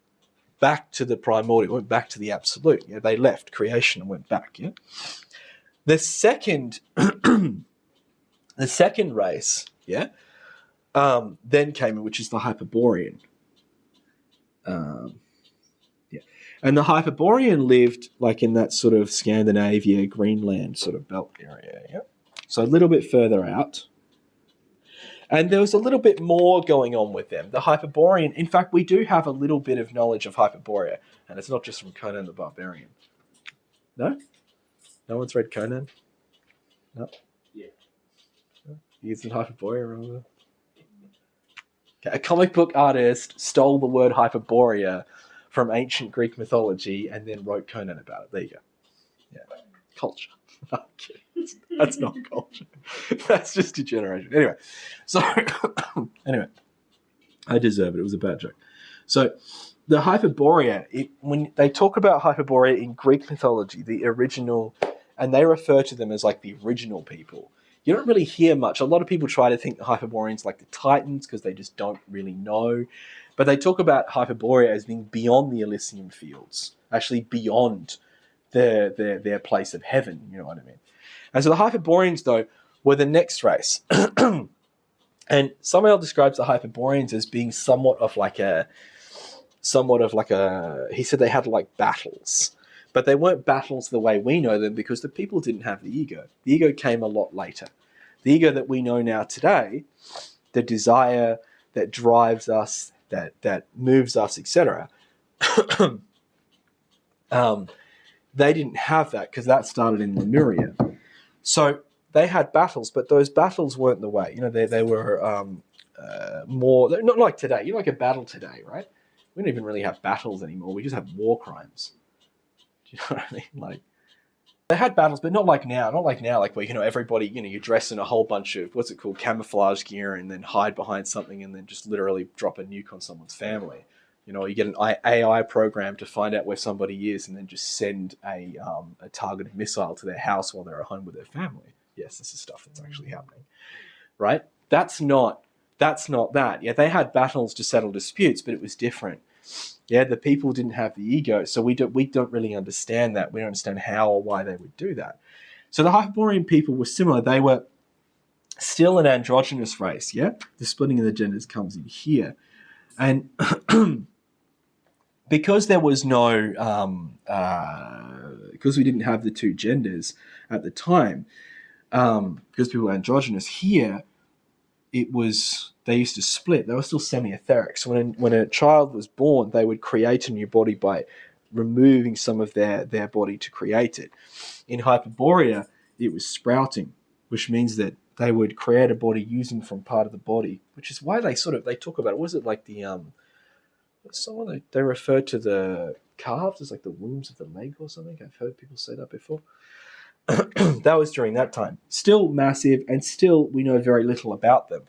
to the primordial, went back to the absolute. Yeah, they left creation and went back. Yeah. The second race, yeah, then came in, which is the Hyperborean. And the Hyperborean lived like in that sort of Scandinavia, Greenland sort of belt area. Yeah? So a little bit further out. And there was a little bit more going on with them. The Hyperborean, in fact, we do have a little bit of knowledge of Hyperborea, and it's not just from Conan the Barbarian. No? No one's read Conan? No? Yeah. No? Using Hyperborea, remember? Okay. A comic book artist stole the word Hyperborea from ancient Greek mythology and then wrote Conan about it. There you go. Yeah. Culture. Okay. That's not culture. That's just degeneration. Anyway. So, anyway. I deserve it. It was a bad joke. So, the Hyperborea, when they talk about Hyperborea in Greek mythology, the original, and they refer to them as like the original people. You don't really hear much. A lot of people try to think the Hyperboreans like the Titans because they just don't really know. But they talk about Hyperborea as being beyond the Elysium fields, actually beyond their place of heaven, you know what I mean? And so the Hyperboreans, though, were the next race. And Samael describes the Hyperboreans as being somewhat of like a, he said they had like battles. But they weren't battles the way we know them because the people didn't have the ego. The ego came a lot later. The ego that we know now today, the desire that drives us, that moves us, etc. They didn't have that because that started in Lemuria. So they had battles, but those battles weren't the way. You know, they were more, not like today. You know, like a battle today, right? We don't even really have battles anymore. We just have war crimes. Do you know what I mean? Like, they had battles, but not like now. Not like now, like where, you know, everybody, you know, you dress in a whole bunch of, what's it called, camouflage gear and then hide behind something and then just literally drop a nuke on someone's family. You know, you get an AI program to find out where somebody is and then just send a targeted missile to their house while they're at home with their family. Yes, this is stuff that's actually happening, right? That's not that. Yeah, they had battles to settle disputes, but it was different. Yeah, the people didn't have the ego, so we don't really understand that. We don't understand how or why they would do that. So the Hyperborean people were similar. They were still an androgynous race. Yeah, the splitting of the genders comes in here, and because there was no, because we didn't have the two genders at the time, because people were androgynous here, it was, they used to split. They were still semi-etheric. So when a child was born, they would create a new body by removing some of their body to create it. In Hyperborea, it was sprouting, which means that they would create a body using from part of the body, which is why they talk about it. Was it like the they refer to the calves as like the wombs of the leg or something? I've heard people say that before. That was during that time. Still massive, and still we know very little about them.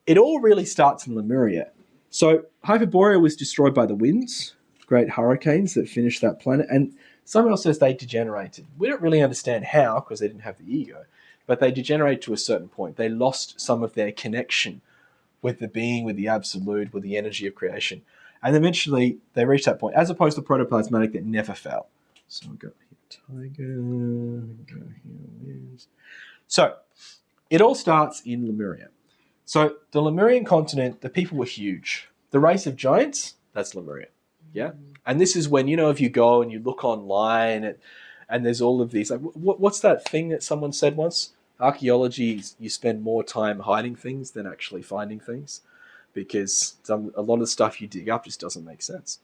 It all really starts in Lemuria. So Hyperborea was destroyed by the winds, great hurricanes that finished that planet, and Samael says they degenerated. We don't really understand how, because they didn't have the ego, but they degenerated to a certain point. They lost some of their connection with the being, with the absolute, with the energy of creation. And eventually they reached that point, as opposed to protoplasmatic that never fell. So we'll go here, tiger, go here, wins. So it all starts in Lemuria. So the Lemurian continent, the people were huge. The race of giants, that's Lemuria. Yeah? And this is when, if you go and you look online and there's all of these, like, what's that thing that someone said once? Archaeology, you spend more time hiding things than actually finding things, because a lot of stuff you dig up just doesn't make sense.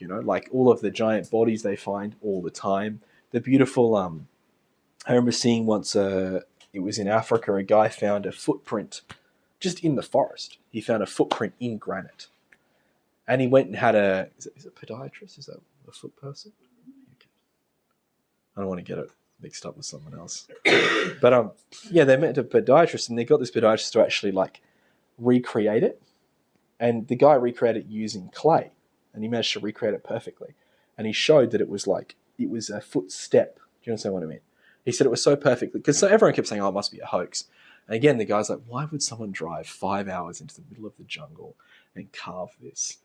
Like all of the giant bodies they find all the time. The beautiful, I remember seeing once, it was in Africa, a guy found a footprint just in the forest. He found a footprint in granite. And he went and had is it a podiatrist? Is that a foot person? I don't want to get it mixed up with someone else. But they met a podiatrist, and they got this podiatrist to actually recreate it. And the guy recreated it using clay, and he managed to recreate it perfectly. And he showed that it was a footstep. Do you understand what I mean? He said it was so perfectly, because everyone kept saying, "Oh, it must be a hoax." And again, the guy's like, "Why would someone drive 5 hours into the middle of the jungle and carve this?"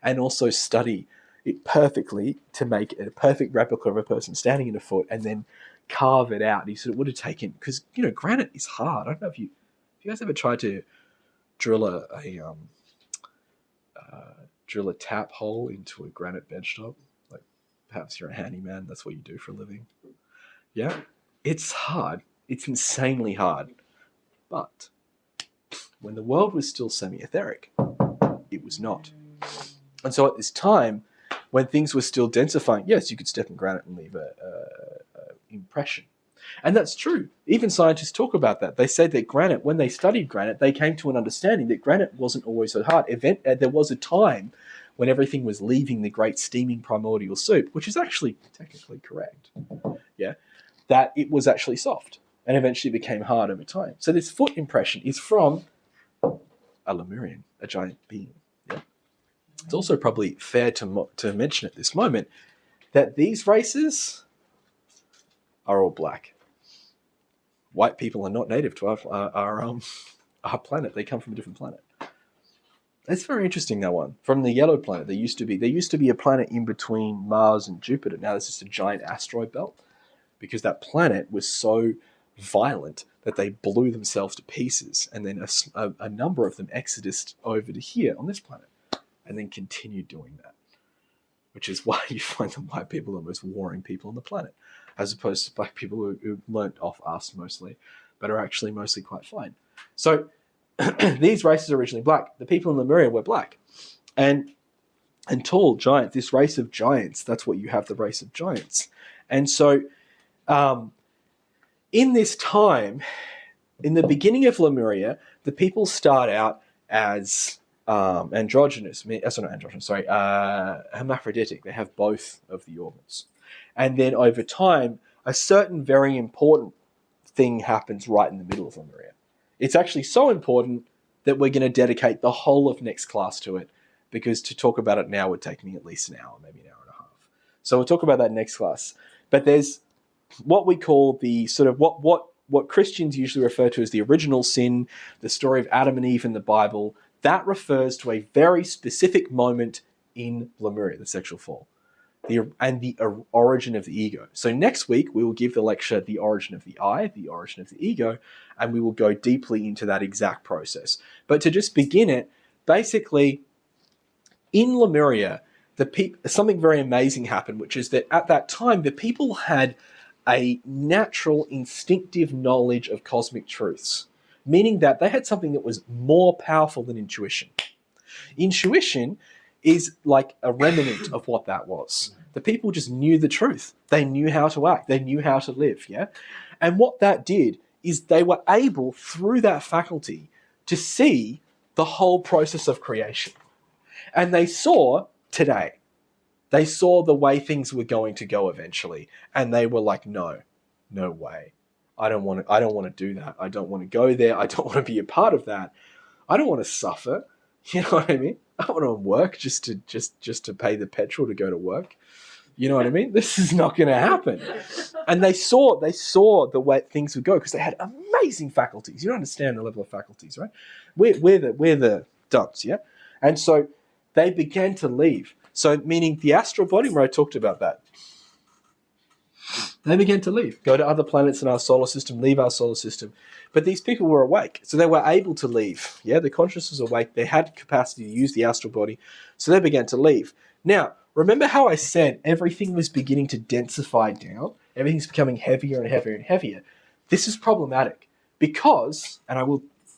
And also study it perfectly to make it a perfect replica of a person standing in a foot, and then carve it out. And he said it would have taken, because granite is hard. I don't know if you guys ever tried to drill a tap hole into a granite benchtop. Like, perhaps you're a handyman. That's what you do for a living. Yeah, it's hard. It's insanely hard. But when the world was still semi-etheric, it was not. And so at this time, when things were still densifying, yes, you could step in granite and leave a impression. And that's true. Even scientists talk about that. They say that granite, when they studied granite, they came to an understanding that granite wasn't always so hard. There was a time when everything was leaving the great steaming primordial soup, which is actually technically correct, that it was actually soft and eventually became hard over time. So this foot impression is from a Lemurian, a giant being. Yeah. It's also probably fair to mention at this moment that these races are all black. White people are not native to our planet. They come from a different planet. It's very interesting, that one. From the yellow planet, there used to be a planet in between Mars and Jupiter. Now there's just a giant asteroid belt, because that planet was so violent that they blew themselves to pieces, and then a number of them exodused over to here on this planet, and then continued doing that, which is why you find the white people are the most warring people on the planet, as opposed to black people who learnt off us mostly, but are actually mostly quite fine. So these races are originally black. The people in Lemuria were black. And tall giants, this race of giants, that's what you have, the race of giants. And so in this time, in the beginning of Lemuria, the people start out as hermaphroditic. They have both of the organs. And then over time, a certain very important thing happens right in the middle of Lemuria. It's actually so important that we're going to dedicate the whole of next class to it, because to talk about it now would take me at least an hour, maybe an hour and a half. So we'll talk about that next class. But there's what we call the sort of what Christians usually refer to as the original sin, the story of Adam and Eve in the Bible. That refers to a very specific moment in Lemuria, the sexual fall, and the origin of the ego. So next week, we will give the lecture, The Origin of the I, the origin of the ego, and we will go deeply into that exact process. But to just begin it, basically, in Lemuria, something very amazing happened, which is that at that time, the people had a natural, instinctive knowledge of cosmic truths, meaning that they had something that was more powerful than intuition. Intuition is like a remnant of what that was. The people just knew the truth. They knew how to act. They knew how to live, yeah? And what that did is they were able, through that faculty, to see the whole process of creation. And they saw today. They saw the way things were going to go eventually. And they were like, no way. I don't want to do that. I don't want to go there. I don't want to be a part of that. I don't want to suffer. You know what I mean? I don't want to work just to pay the petrol to go to work. You know what I mean? This is not going to happen. And they saw the way things would go because they had amazing faculties. You don't understand the level of faculties, right? We're the dumps, yeah? And so they began to leave. So meaning the astral body, where I talked about that, they began to leave, go to other planets in our solar system, leave our solar system. But these people were awake, so they were able to leave. Yeah, the consciousness was awake. They had capacity to use the astral body, so they began to leave. Now, remember how I said everything was beginning to densify down? Everything's becoming heavier and heavier and heavier. This is problematic because, and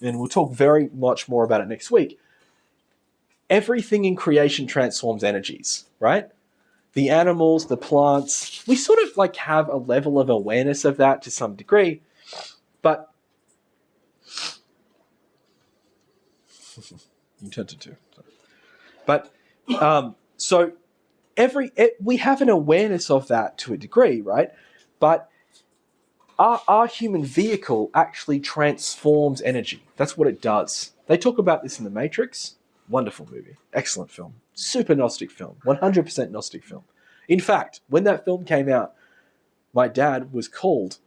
we'll talk very much more about it next week, everything in creation transforms energies, right? The animals, the plants, we sort of like have a level of awareness of that to some degree, but you turned to two. But so we have an awareness of that to a degree, right? But our human vehicle actually transforms energy. That's what it does. They talk about this in The Matrix. Wonderful movie. Excellent film. Super Gnostic film. 100% Gnostic film. In fact, when that film came out, my dad was called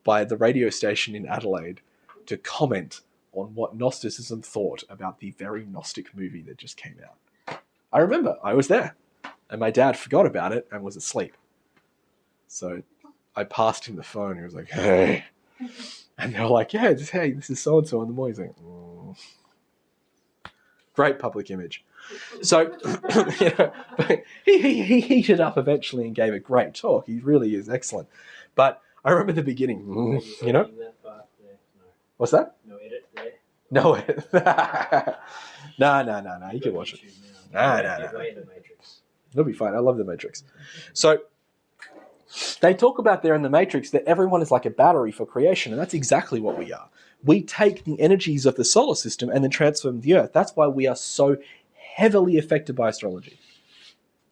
by the radio station in Adelaide to comment on what Gnosticism thought about the very Gnostic movie that just came out. I remember I was there, and my dad forgot about it and was asleep. So I passed him the phone. He was like, "Hey," and they were like, "Yeah, just hey, this is so and so in the morning." He's like, "Oh." Great public image. So you know, but he heated up eventually and gave a great talk. He really is excellent. But I remember the beginning. You know, what's that? No edit there. No edit. No. You can watch it. No. It'll be fine. I love The Matrix. So they talk about there in The Matrix that everyone is like a battery for creation, and that's exactly what we are. We take the energies of the solar system and then transform the Earth. That's why we are so heavily affected by astrology.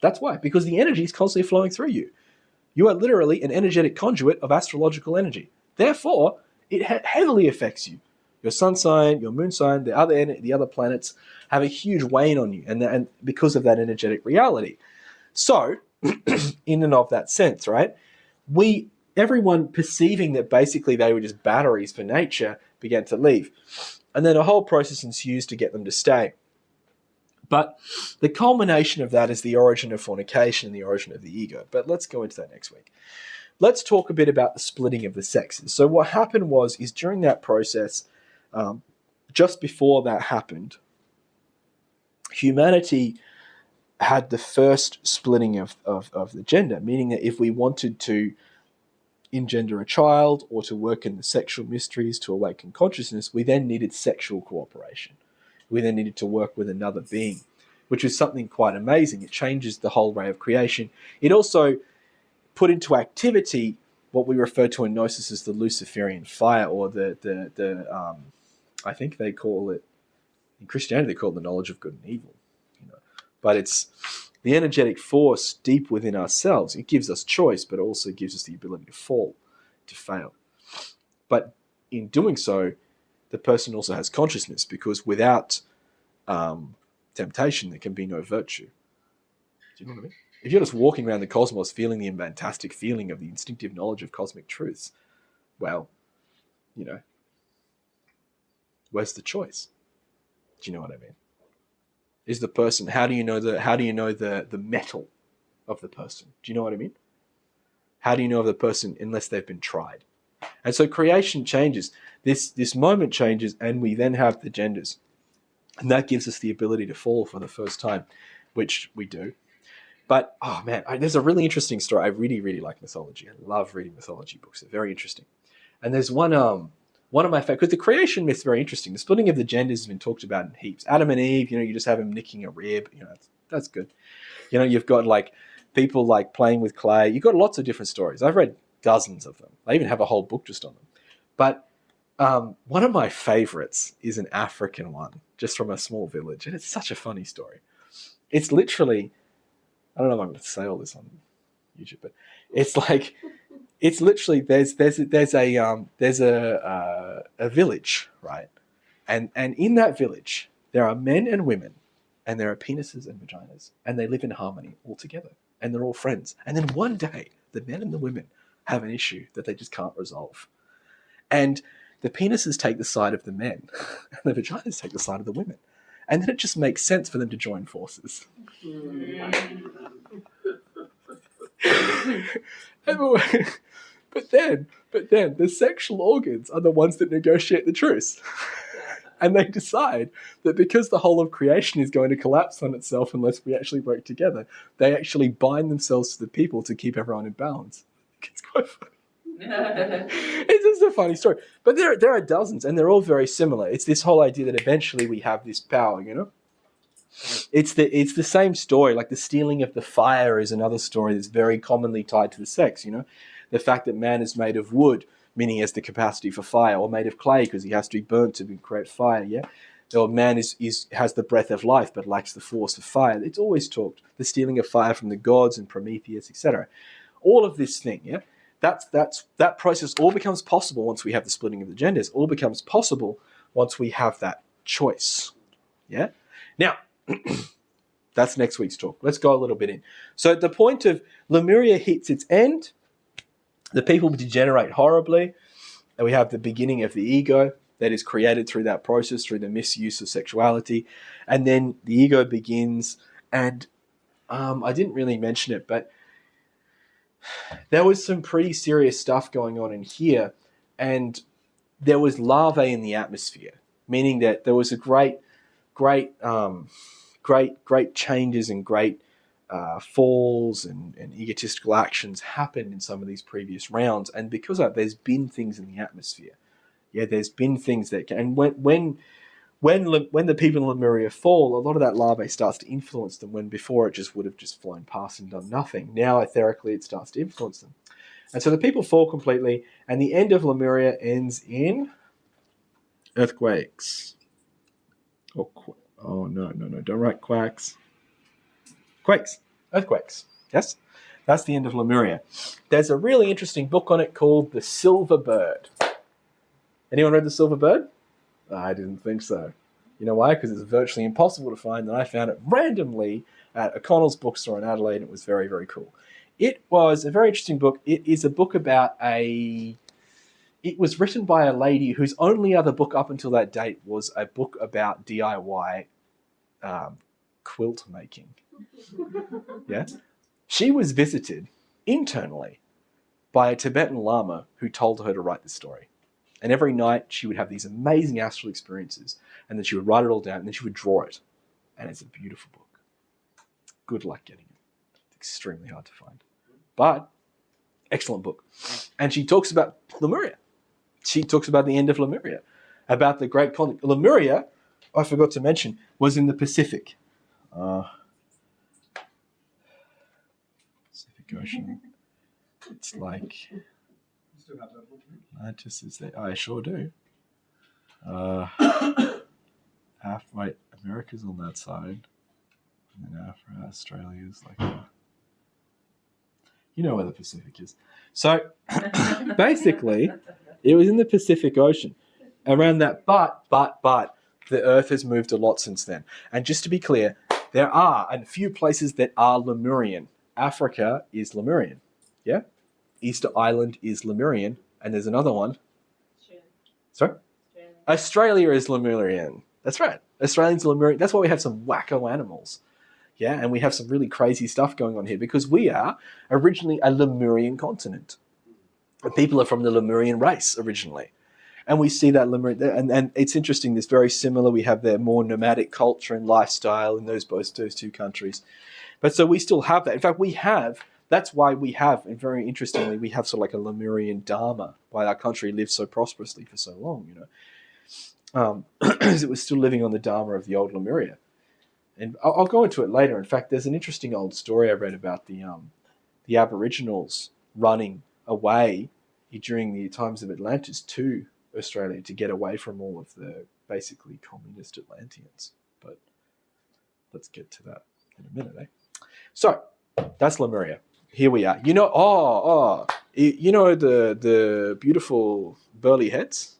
That's why, because the energy is constantly flowing through you. You are literally an energetic conduit of astrological energy. Therefore, it heavily affects you. Your sun sign, your moon sign, the other planets have a huge weight on you, and because of that energetic reality. So, in and of that sense, right? Everyone perceiving that basically they were just batteries for nature began to leave. And then a whole process ensues to get them to stay. But the culmination of that is the origin of fornication and the origin of the ego. But let's go into that next week. Let's talk a bit about the splitting of the sexes. So what happened is during that process, just before that happened, humanity had the first splitting of the gender, meaning that if we wanted to engender a child or to work in the sexual mysteries to awaken consciousness, we then needed sexual cooperation. We then needed to work with another being, which is something quite amazing. It changes the whole way of creation. It also put into activity what we refer to in Gnosis as the Luciferian fire, or the I think they call it, in Christianity they call it the knowledge of good and evil. But it's the energetic force deep within ourselves. It gives us choice, but also gives us the ability to fall, to fail. But in doing so, the person also has consciousness, because without temptation, there can be no virtue. Do you know what I mean? If you're just walking around the cosmos feeling the fantastic feeling of the instinctive knowledge of cosmic truths, well, where's the choice? Do you know what I mean? Is the person, how do you know the metal of the person? Do you know what I mean? How do you know of the person unless they've been tried? And so creation changes. This moment changes, and we then have the genders. And that gives us the ability to fall for the first time, which we do. But, oh man, there's a really interesting story. I really, really like mythology. I love reading mythology books. They're very interesting. And there's one of my favorites, because the creation myth's very interesting. The splitting of the genders has been talked about in heaps. Adam and Eve, you just have them nicking a rib. That's good. You've got like people like playing with clay. You've got lots of different stories. I've read dozens of them. I even have a whole book just on them. But one of my favorites is an African one, just from a small village. And it's such a funny story. It's literally, I don't know if I'm going to say all this on YouTube, but it's literally there's a village, right? And in that village there are men and women, and there are penises and vaginas, and they live in harmony all together. and they're all friends. And then one day, the men and the women have an issue that they just can't resolve. And the penises take the side of the men, and the vaginas take the side of the women. And then it just makes sense for them to join forces. But then, the sexual organs are the ones that negotiate the truce. And they decide that because the whole of creation is going to collapse on itself unless we actually work together, they actually bind themselves to the people to keep everyone in balance. It's quite funny. It's just a funny story. But there are dozens, and they're all very similar. It's this whole idea that eventually we have this power, you know? It's the same story. Like the stealing of the fire is another story that's very commonly tied to the sex, you know? The fact that man is made of wood, meaning he has the capacity for fire, or made of clay because he has to be burnt to create fire, yeah? Or man has the breath of life but lacks the force of fire. It's always talked. The stealing of fire from the gods and Prometheus, etc. All of this thing, yeah? That process all becomes possible once we have the splitting of the genders. All becomes possible once we have that choice, yeah? Now, that's next week's talk. Let's go a little bit in. So at the point of Lemuria hits its end, the people degenerate horribly, and we have the beginning of the ego that is created through that process, through the misuse of sexuality. And then the ego begins, and I didn't really mention it, but there was some pretty serious stuff going on in here, and there was larvae in the atmosphere, meaning that there was a great changes and great falls and egotistical actions happened in some of these previous rounds, and because of that, there's been things in the atmosphere. Yeah, there's been things that can, and when the people in Lemuria fall, a lot of that larvae starts to influence them, when before it just would have just flown past and done nothing. Now, etherically, it starts to influence them. And so the people fall completely, and the end of Lemuria ends in earthquakes. Oh, no, don't write quacks. Quakes. Earthquakes. Yes? That's the end of Lemuria. There's a really interesting book on it called The Silver Bird. Anyone read The Silver Bird? I didn't think so. You know why? Because it's virtually impossible to find, and I found it randomly at O'Connell's bookstore in Adelaide, and it was very, very cool. It was a very interesting book. It is a book about it was written by a lady whose only other book up until that date was a book about DIY quilt making. Yeah? She was visited internally by a Tibetan Lama who told her to write this story. And every night she would have these amazing astral experiences, and then she would write it all down, and then she would draw it. And it's a beautiful book. Good luck getting it. It's extremely hard to find. But, excellent book. And she talks about Lemuria. She talks about the end of Lemuria, about the great conflict. Lemuria, I forgot to mention, was in the Pacific. Pacific Ocean. It's like... Atlantis is there. I sure do. Wait, America's on that side. And then Australia's like... You know where the Pacific is. So, basically, it was in the Pacific Ocean. Around that, but, the Earth has moved a lot since then. And just to be clear, there are a few places that are Lemurian. Africa is Lemurian. Yeah? Easter Island is Lemurian. And there's another one. Sorry? Australia is Lemurian. That's right. Australians are Lemurian. That's why we have some wacko animals. Yeah, and we have some really crazy stuff going on here because we are originally a Lemurian continent. And people are from the Lemurian race originally. And we see that Lemurian, and it's interesting, it's very similar. We have their more nomadic culture and lifestyle in those two countries. But so we still have that. In fact, that's why we have, and very interestingly, we have sort of like a Lemurian Dharma, why our country lived so prosperously for so long, you know. Because it was still living on the Dharma of the old Lemuria. And I'll go into it later. In fact, there's an interesting old story I read about the Aboriginals running away during the times of Atlantis to Australia to get away from all of the basically communist Atlanteans. But let's get to that in a minute, eh? So, that's Lemuria. Here we are. You know, you know the beautiful burly heads?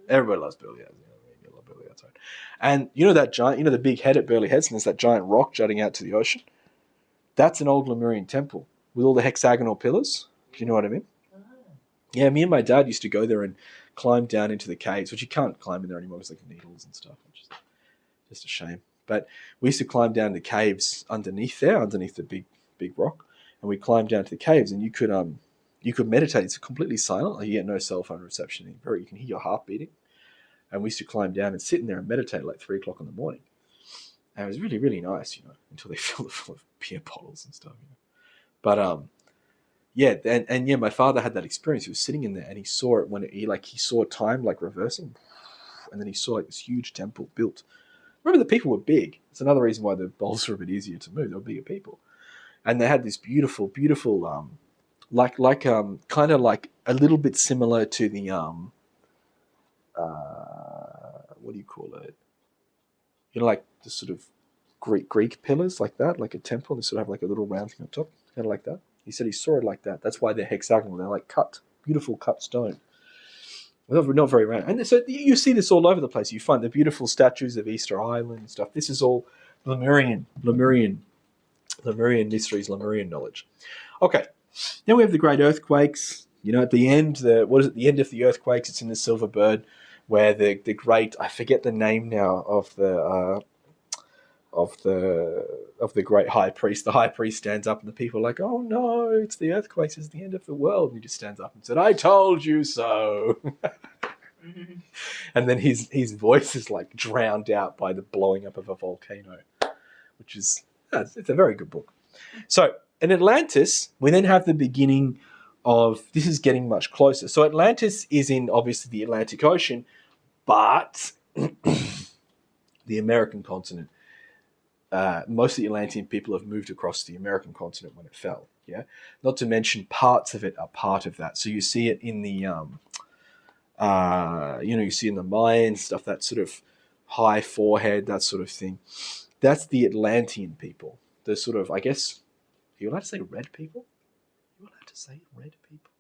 Everybody loves burly heads. You love burly heads, right? And you know that giant, the big head at Burley Heads, and there's that giant rock jutting out to the ocean? That's an old Lemurian temple with all the hexagonal pillars. Do you know what I mean? Yeah, me and my dad used to go there and climb down into the caves, which you can't climb in there anymore because like needles and stuff, which is just a shame. But we used to climb down the caves underneath the big rock, and we climbed down to the caves, and you could meditate. It's completely silent. Like you get no cell phone reception. You can hear your heart beating. And we used to climb down and sit in there and meditate at like 3 o'clock in the morning. And it was really, really nice, until they filled it full of beer bottles and stuff. But yeah, and yeah, my father had that experience. He was sitting in there and he saw it when he saw time like reversing, and then he saw like this huge temple built. Remember, the people were big. It's another reason why the bowls were a bit easier to move. They were bigger people, and they had this beautiful, beautiful, kind of like a little bit similar to the what do you call it? Like the sort of Greek pillars like that, like a temple. They sort of have like a little round thing on top, kind of like that. He said he saw it like that. That's why they're hexagonal. They're like beautiful cut stone. Not very round. And so you see this all over the place. You find the beautiful statues of Easter Island and stuff. This is all Lemurian mysteries, Lemurian knowledge. Okay, then we have the great earthquakes. At the end, the end of the earthquakes? It's in the Silver Bird, where the great, I forget the name now of the great high priest. The high priest stands up, and the people are like, "Oh no, it's the earthquakes! It's the end of the world!" And he just stands up and said, "I told you so." And then his voice is like drowned out by the blowing up of a volcano, which is it's a very good book. So in Atlantis, we then have the beginning of this is getting much closer. So Atlantis is in obviously the Atlantic Ocean, but the American continent. Most of the Atlantean people have moved across the American continent when it fell. Yeah, not to mention parts of it are part of that. So you see it in the, you see in the Mayan stuff, that sort of high forehead, that sort of thing. That's the Atlantean people. The sort of, I guess, are you allowed to say red people? Are you allowed to say red people?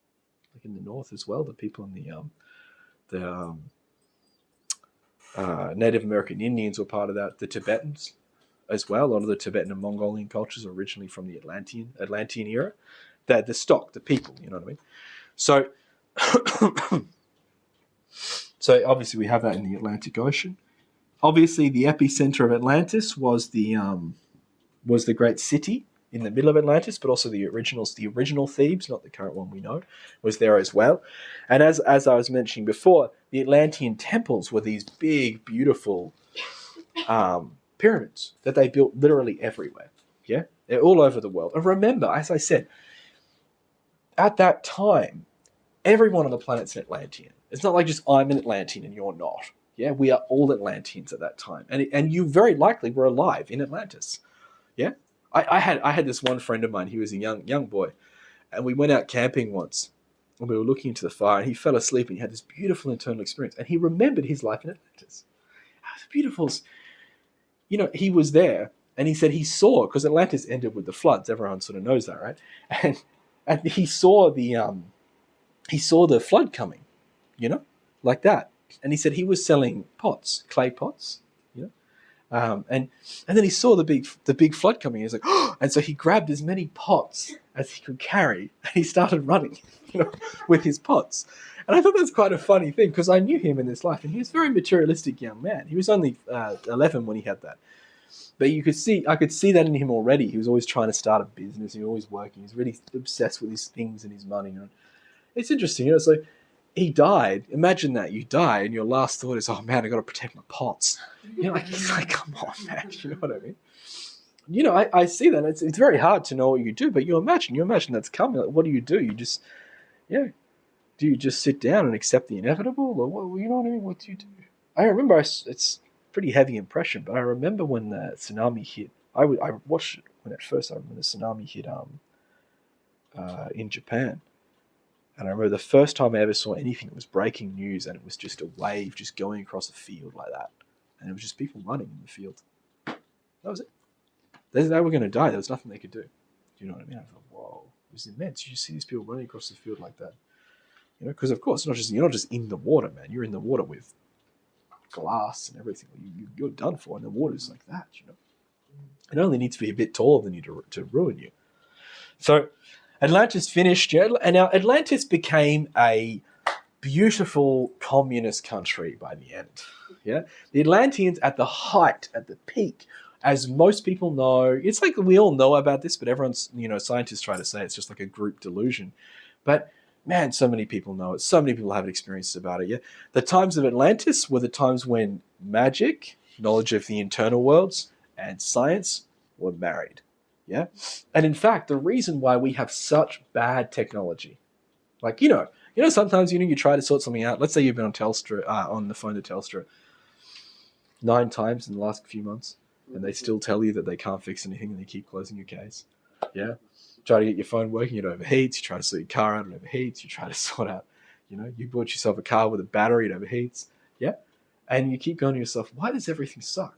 Like in the north as well, the people in the Native American Indians were part of that. The Tibetans as well. A lot of the Tibetan and Mongolian cultures are originally from the Atlantean era. The stock, the people, you know what I mean? So, so obviously we have that in the Atlantic Ocean. Obviously, the epicenter of Atlantis was the great city in the middle of Atlantis, but also the original Thebes, not the current one we know, was there as well. And as I was mentioning before, the Atlantean temples were these big, beautiful pyramids that they built literally everywhere. Yeah, they're all over the world. And remember, as I said, at that time, everyone on the planet's an Atlantean. It's not like just I'm an Atlantean and you're not. Yeah, we are all Atlanteans at that time, and you very likely were alive in Atlantis. Yeah, I had this one friend of mine. He was a young boy, and we went out camping once, and we were looking into the fire, and he fell asleep, and he had this beautiful internal experience, and he remembered his life in Atlantis. It was beautiful. He was there, and he said he saw, because Atlantis ended with the floods. Everyone sort of knows that, right? And he saw the flood coming, like that. And he said he was selling pots, clay pots, and then he saw the big flood coming. He was like, oh! And so he grabbed as many pots as he could carry, and he started running, with his pots. And I thought that's quite a funny thing, because I knew him in this life, and he was a very materialistic young man. He was only 11 when he had that, but I could see that in him already. He was always trying to start a business. He was always working. He was really obsessed with his things and his money. It's interesting, So he died. Imagine that you die, and your last thought is, "Oh man, I got to protect my pots." He's like, "Come on, man." You know what I mean? I see that. It's very hard to know what you do, but you imagine that's coming. Like, what do? You just, do you just sit down and accept the inevitable, or what? You know what I mean? What do you do? I remember it's pretty heavy impression, but I remember when the tsunami hit. I watched it when at first. I remember the tsunami hit in Japan. And I remember the first time I ever saw anything, it was breaking news, and it was just a wave just going across a field like that. And it was just people running in the field. That was it. They were going to die. There was nothing they could do. Do you know what I mean? I thought, whoa, it was immense. You just see these people running across the field like that. Because of course, you're not just in the water, man. You're in the water with glass and everything. You're done for, and the water's like that, It only needs to be a bit taller than you to ruin you. So Atlantis finished, and now Atlantis became a beautiful communist country by the end. Yeah, the Atlanteans at the height, at the peak, as most people know, it's like we all know about this, but everyone's, scientists try to say it's just like a group delusion. But man, so many people know it. So many people have experiences about it. Yeah, the times of Atlantis were the times when magic, knowledge of the internal worlds, and science were married. Yeah, and in fact, the reason why we have such bad technology, like sometimes you try to sort something out. Let's say you've been on Telstra, on the phone to Telstra 9 times in the last few months, and they still tell you that they can't fix anything, and they keep closing your case. Yeah, try to get your phone working, it overheats. You try to sort your car out, it overheats. You try to sort out, you bought yourself a car with a battery, it overheats. Yeah, and you keep going to yourself, why does everything suck?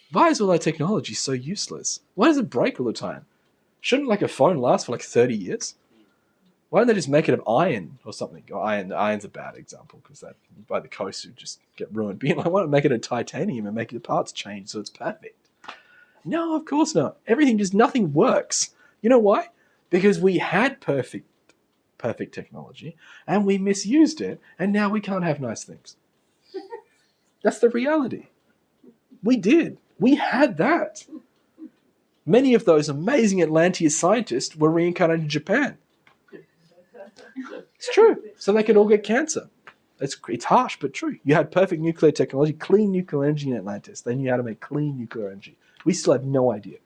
Why is all that technology so useless? Why does it break all the time? Shouldn't like a phone last for like 30 years? Why don't they just make it of iron or something? Iron's a bad example because that by the coast would just get ruined. Being like, why don't make it of titanium and make the parts change so it's perfect? No, of course not. Nothing works. You know why? Because we had perfect technology and we misused it, and now we can't have nice things. That's the reality. We did. We had that. Many of those amazing Atlantis scientists were reincarnated in Japan. It's true. So they could all get cancer. It's harsh, but true. You had perfect nuclear technology, clean nuclear energy in Atlantis. They knew how to make clean nuclear energy. We still have no idea.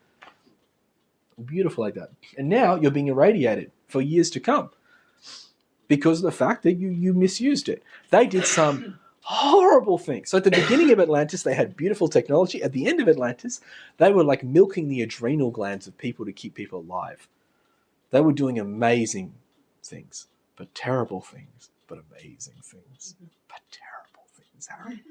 Beautiful like that. And now you're being irradiated for years to come because of the fact that you misused it. They did some horrible things. So at the beginning of Atlantis, they had beautiful technology. At the end of Atlantis, they were like milking the adrenal glands of people to keep people alive. They were doing amazing things, but terrible things, but amazing things, but terrible things, Harry.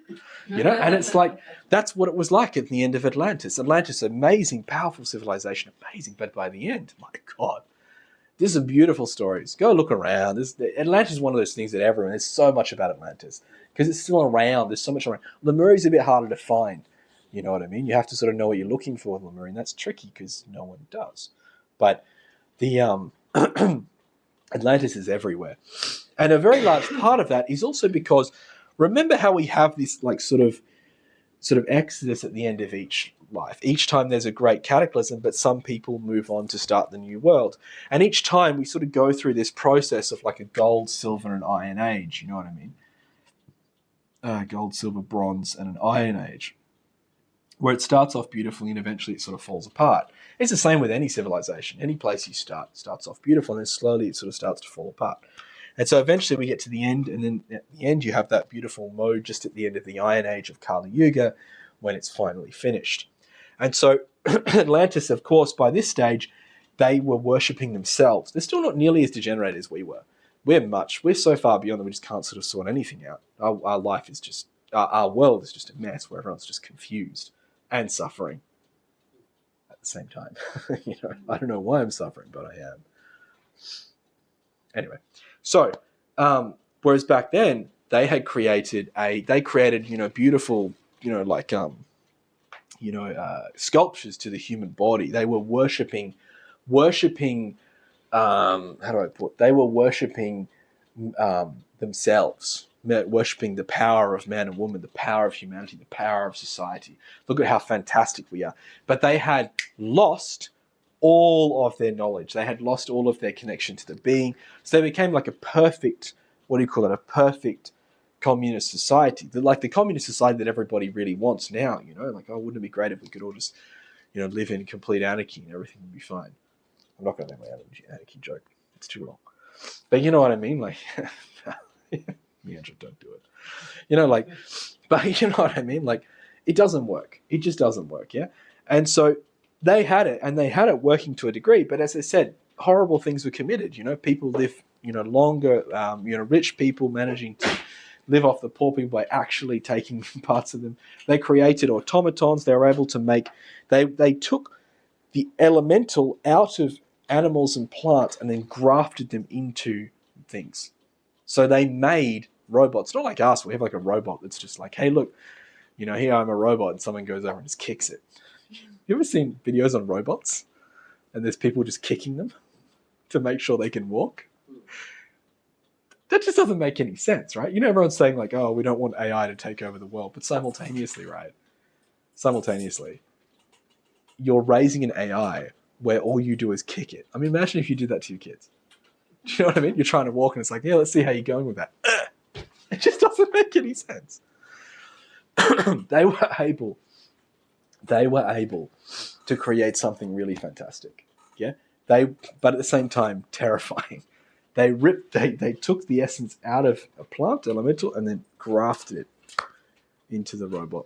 And it's like, that's what it was like at the end of Atlantis. Atlantis, amazing, powerful civilization, amazing, but by the end, my God, there's some beautiful stories. Go look around. Atlantis is one of those things that there's so much about Atlantis because it's still around. There's so much around. Lemuria is a bit harder to find. You know what I mean? You have to sort of know what you're looking for with Lemuria, and that's tricky because no one does. But the Atlantis is everywhere. And a very large part of that is also because, remember how we have this like sort of exodus at the end of each life. Each time there's a great cataclysm, but some people move on to start the new world. And each time we sort of go through this process of like a gold, silver, and iron age. You know what I mean? Gold, silver, bronze, and an iron age. Where it starts off beautifully and eventually it sort of falls apart. It's the same with any civilization. Any place you starts off beautiful and then slowly it sort of starts to fall apart. And so eventually we get to the end, and then at the end you have that beautiful mode just at the end of the Iron Age of Kali Yuga when it's finally finished. And so Atlantis, of course, by this stage, they were worshipping themselves. They're still not nearly as degenerate as we were. We're so far beyond that we just can't sort of sort anything out. Our life is just, our world is just a mess where everyone's just confused and suffering at the same time. I don't know why I'm suffering, but I am. Anyway, so whereas back then they had created beautiful, sculptures to the human body. They were worshipping. They were worshipping themselves, worshipping the power of man and woman, the power of humanity, the power of society. Look at how fantastic we are. But they had lost all of their knowledge. They had lost all of their connection to the being. So they became like a perfect, a perfect communist society. Like the communist society that everybody really wants now, wouldn't it be great if we could all just, live in complete anarchy and everything would be fine. I'm not going to make my anarchy joke. It's too long. But you know what I mean? Like, Andrew, don't do it. But you know what I mean? Like, it doesn't work. It just doesn't work, yeah? And so they had it, and they had it working to a degree. But as I said, horrible things were committed. People live, longer, rich people managing to live off the poor people by actually taking parts of them. They created automatons. They were able to make, they took the elemental out of animals and plants and then grafted them into things. So they made robots, not like us. We have like a robot that's just like, hey, look, here I'm a robot, and someone goes over and just kicks it. You ever seen videos on robots and there's people just kicking them to make sure they can walk? That just doesn't make any sense, right? You know, everyone's saying like, oh, we don't want AI to take over the world, but simultaneously, right? Simultaneously, you're raising an AI where all you do is kick it. I mean, imagine if you did that to your kids. Do you know what I mean? You're trying to walk and it's like, yeah, let's see how you're going with that. It just doesn't make any sense. They were able to create something really fantastic. Yeah. But at the same time, terrifying. They took the essence out of a plant elemental and then grafted it into the robot,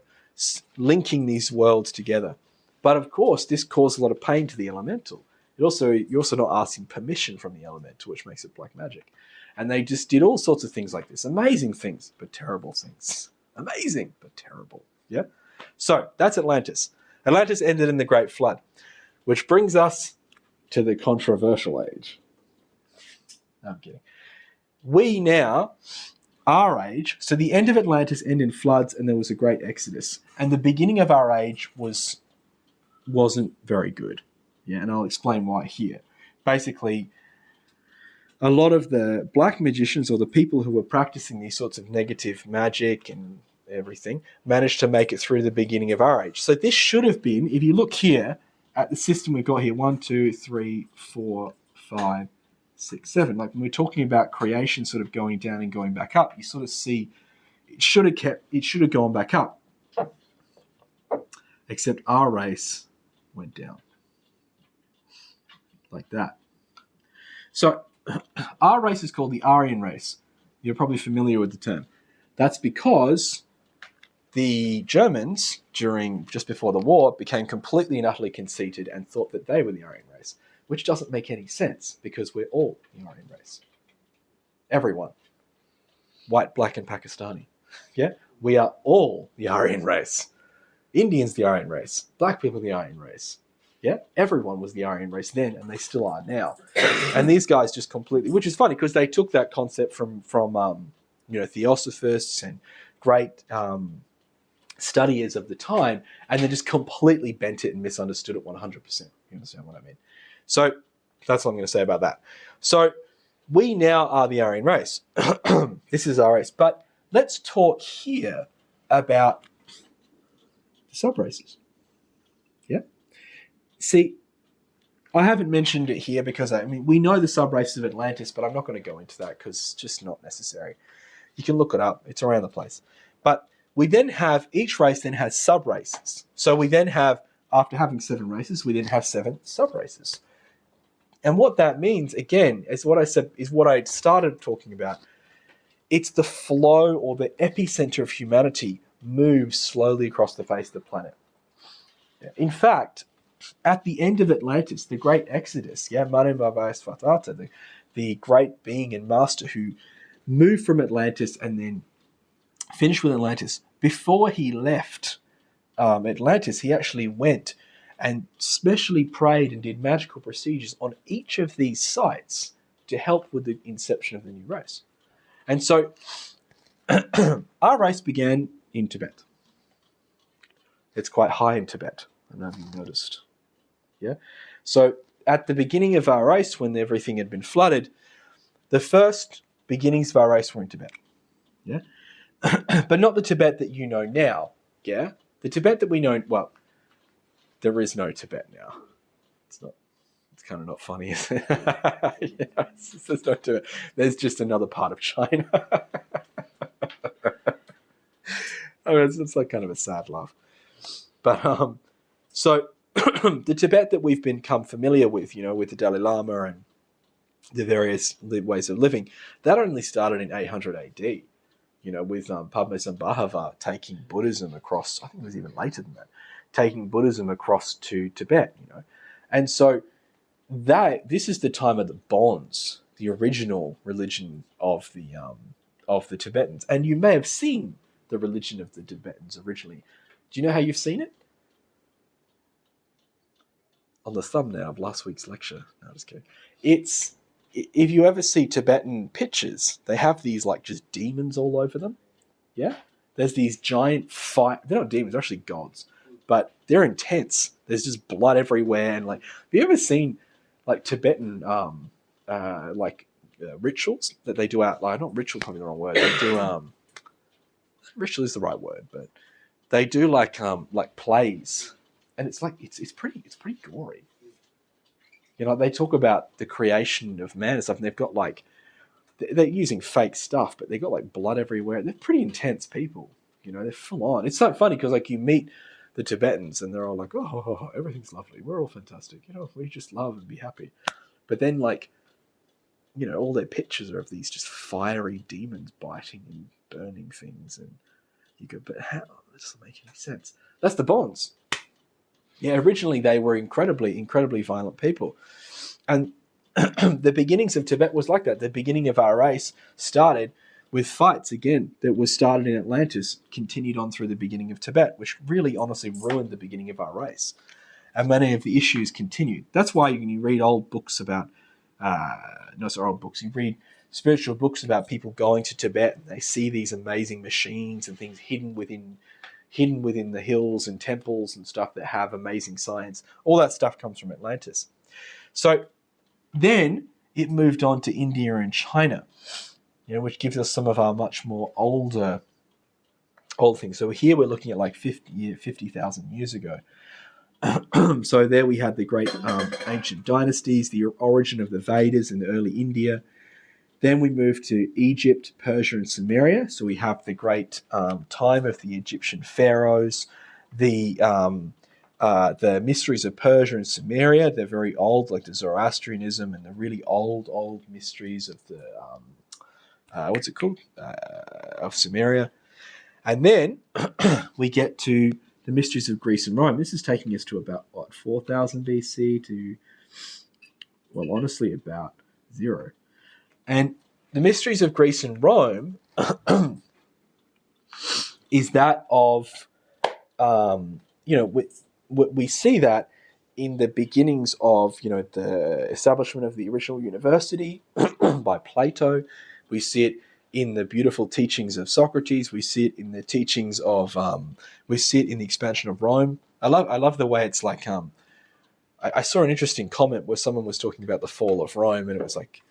linking these worlds together. But of course, this caused a lot of pain to the elemental. You're also not asking permission from the elemental, which makes it black magic. And they just did all sorts of things like this. Amazing things, but terrible things. Amazing, but terrible. Yeah? So, that's Atlantis. Atlantis ended in the Great Flood, which brings us to the controversial age. No, I'm kidding. We now, our age, so the end of Atlantis ended in floods and there was a great exodus. And the beginning of our age wasn't very good. Yeah, and I'll explain why here. Basically, a lot of the black magicians or the people who were practicing these sorts of negative magic and everything managed to make it through the beginning of our age. So this should have been, if you look here at the system we've got here, 1, 2, 3, 4, 5, 6, 7. Like when we're talking about creation sort of going down and going back up, you sort of see it should have gone back up. Except our race went down. Like that. So our race is called the Aryan race. You're probably familiar with the term. That's because the Germans, just before the war, became completely and utterly conceited and thought that they were the Aryan race, which doesn't make any sense because we're all the Aryan race. Everyone. White, black, and Pakistani. Yeah? We are all the Aryan race. Indians, the Aryan race. Black people, the Aryan race. Yeah, everyone was the Aryan race then, and they still are now. And these guys just completely, which is funny because they took that concept from theosophists and great studiers of the time, and then just completely bent it and misunderstood it 100%. You understand what I mean? So that's what I'm going to say about that. So we now are the Aryan race. This is our race. But let's talk here about the sub-races. Yeah. See, I haven't mentioned it here because, we know the sub-races of Atlantis, but I'm not going to go into that because it's just not necessary. You can look it up. It's around the place. But we then have, each race then has sub-races. So we then have, after having 7 races, we then have 7 sub-races. And what that means, again, is what I said, is what I started talking about. It's the flow or the epicenter of humanity moves slowly across the face of the planet. In fact, at the end of Atlantis, the great exodus, the great being and master who moved from Atlantis and then finished with Atlantis, before he left Atlantis, he actually went and specially prayed and did magical procedures on each of these sites to help with the inception of the new race. And so our race began in Tibet. It's quite high in Tibet. I don't know if you've noticed. Yeah. So at the beginning of our race, when everything had been flooded, the first beginnings of our race were in Tibet. Yeah. But not the Tibet that you know now. Yeah. The Tibet that we know, well, there is no Tibet now. It's kind of not funny, is it? There's no Tibet. There's just another part of China. It's like kind of a sad laugh. But so the Tibet that we've become familiar with, with the Dalai Lama and the various ways of living, that only started in 800 AD, with Padmasambhava taking Buddhism across, I think it was even later than that, taking Buddhism across to Tibet, And so this is the time of the Bonds, the original religion of the Tibetans. And you may have seen the religion of the Tibetans originally. Do you know how you've seen it? On the thumbnail of last week's lecture. No, just kidding. It's, if you ever see Tibetan pictures, they have these like just demons all over them. Yeah? There's these giant they're not demons, they're actually gods. but they're intense. There's just blood everywhere, and like, have you ever seen like Tibetan rituals that they do out? Like, not ritual, probably the wrong word. They do ritual is the right word, but they do like plays, and it's like it's pretty gory. You know, they talk about the creation of man and stuff, and they've got like they're using fake stuff, but they've got like blood everywhere. They're pretty intense people. You know, they're full on. It's so funny because like you meet the Tibetans and they're all like, oh, everything's lovely. We're all fantastic. You know, we just love and be happy. But then like, you know, all their pictures are of these just fiery demons biting and burning things. And you go, but how? That doesn't make any sense. That's the Bonds. Yeah, originally they were incredibly, incredibly violent people. And the beginnings of Tibet was like that. The beginning of our race started with fights, again, that was started in Atlantis, continued on through the beginning of Tibet, which really honestly ruined the beginning of our race. And many of the issues continued. That's why when you read old books about, you read spiritual books about people going to Tibet, and they see these amazing machines and things hidden within the hills and temples and stuff that have amazing science. All that stuff comes from Atlantis. So then it moved on to India and China, you know, which gives us some of our much more old things. So here we're looking at like 50,000 years ago. So there we had the great ancient dynasties, the origin of the Vedas in the early India. Then we move to Egypt, Persia, and Samaria. So we have the great time of the Egyptian pharaohs, the mysteries of Persia and Samaria. They're very old, like the Zoroastrianism and the really old mysteries of the of Samaria. And then we get to the mysteries of Greece and Rome. This is taking us to about 4,000 BC to, well, honestly, about 0. And the mysteries of Greece and Rome is that of, we see that in the beginnings of, you know, the establishment of the original university by Plato. We see it in the beautiful teachings of Socrates. We see it in the teachings of, we see it in the expansion of Rome. I love the way it's like, I saw an interesting comment where someone was talking about the fall of Rome, and it was like,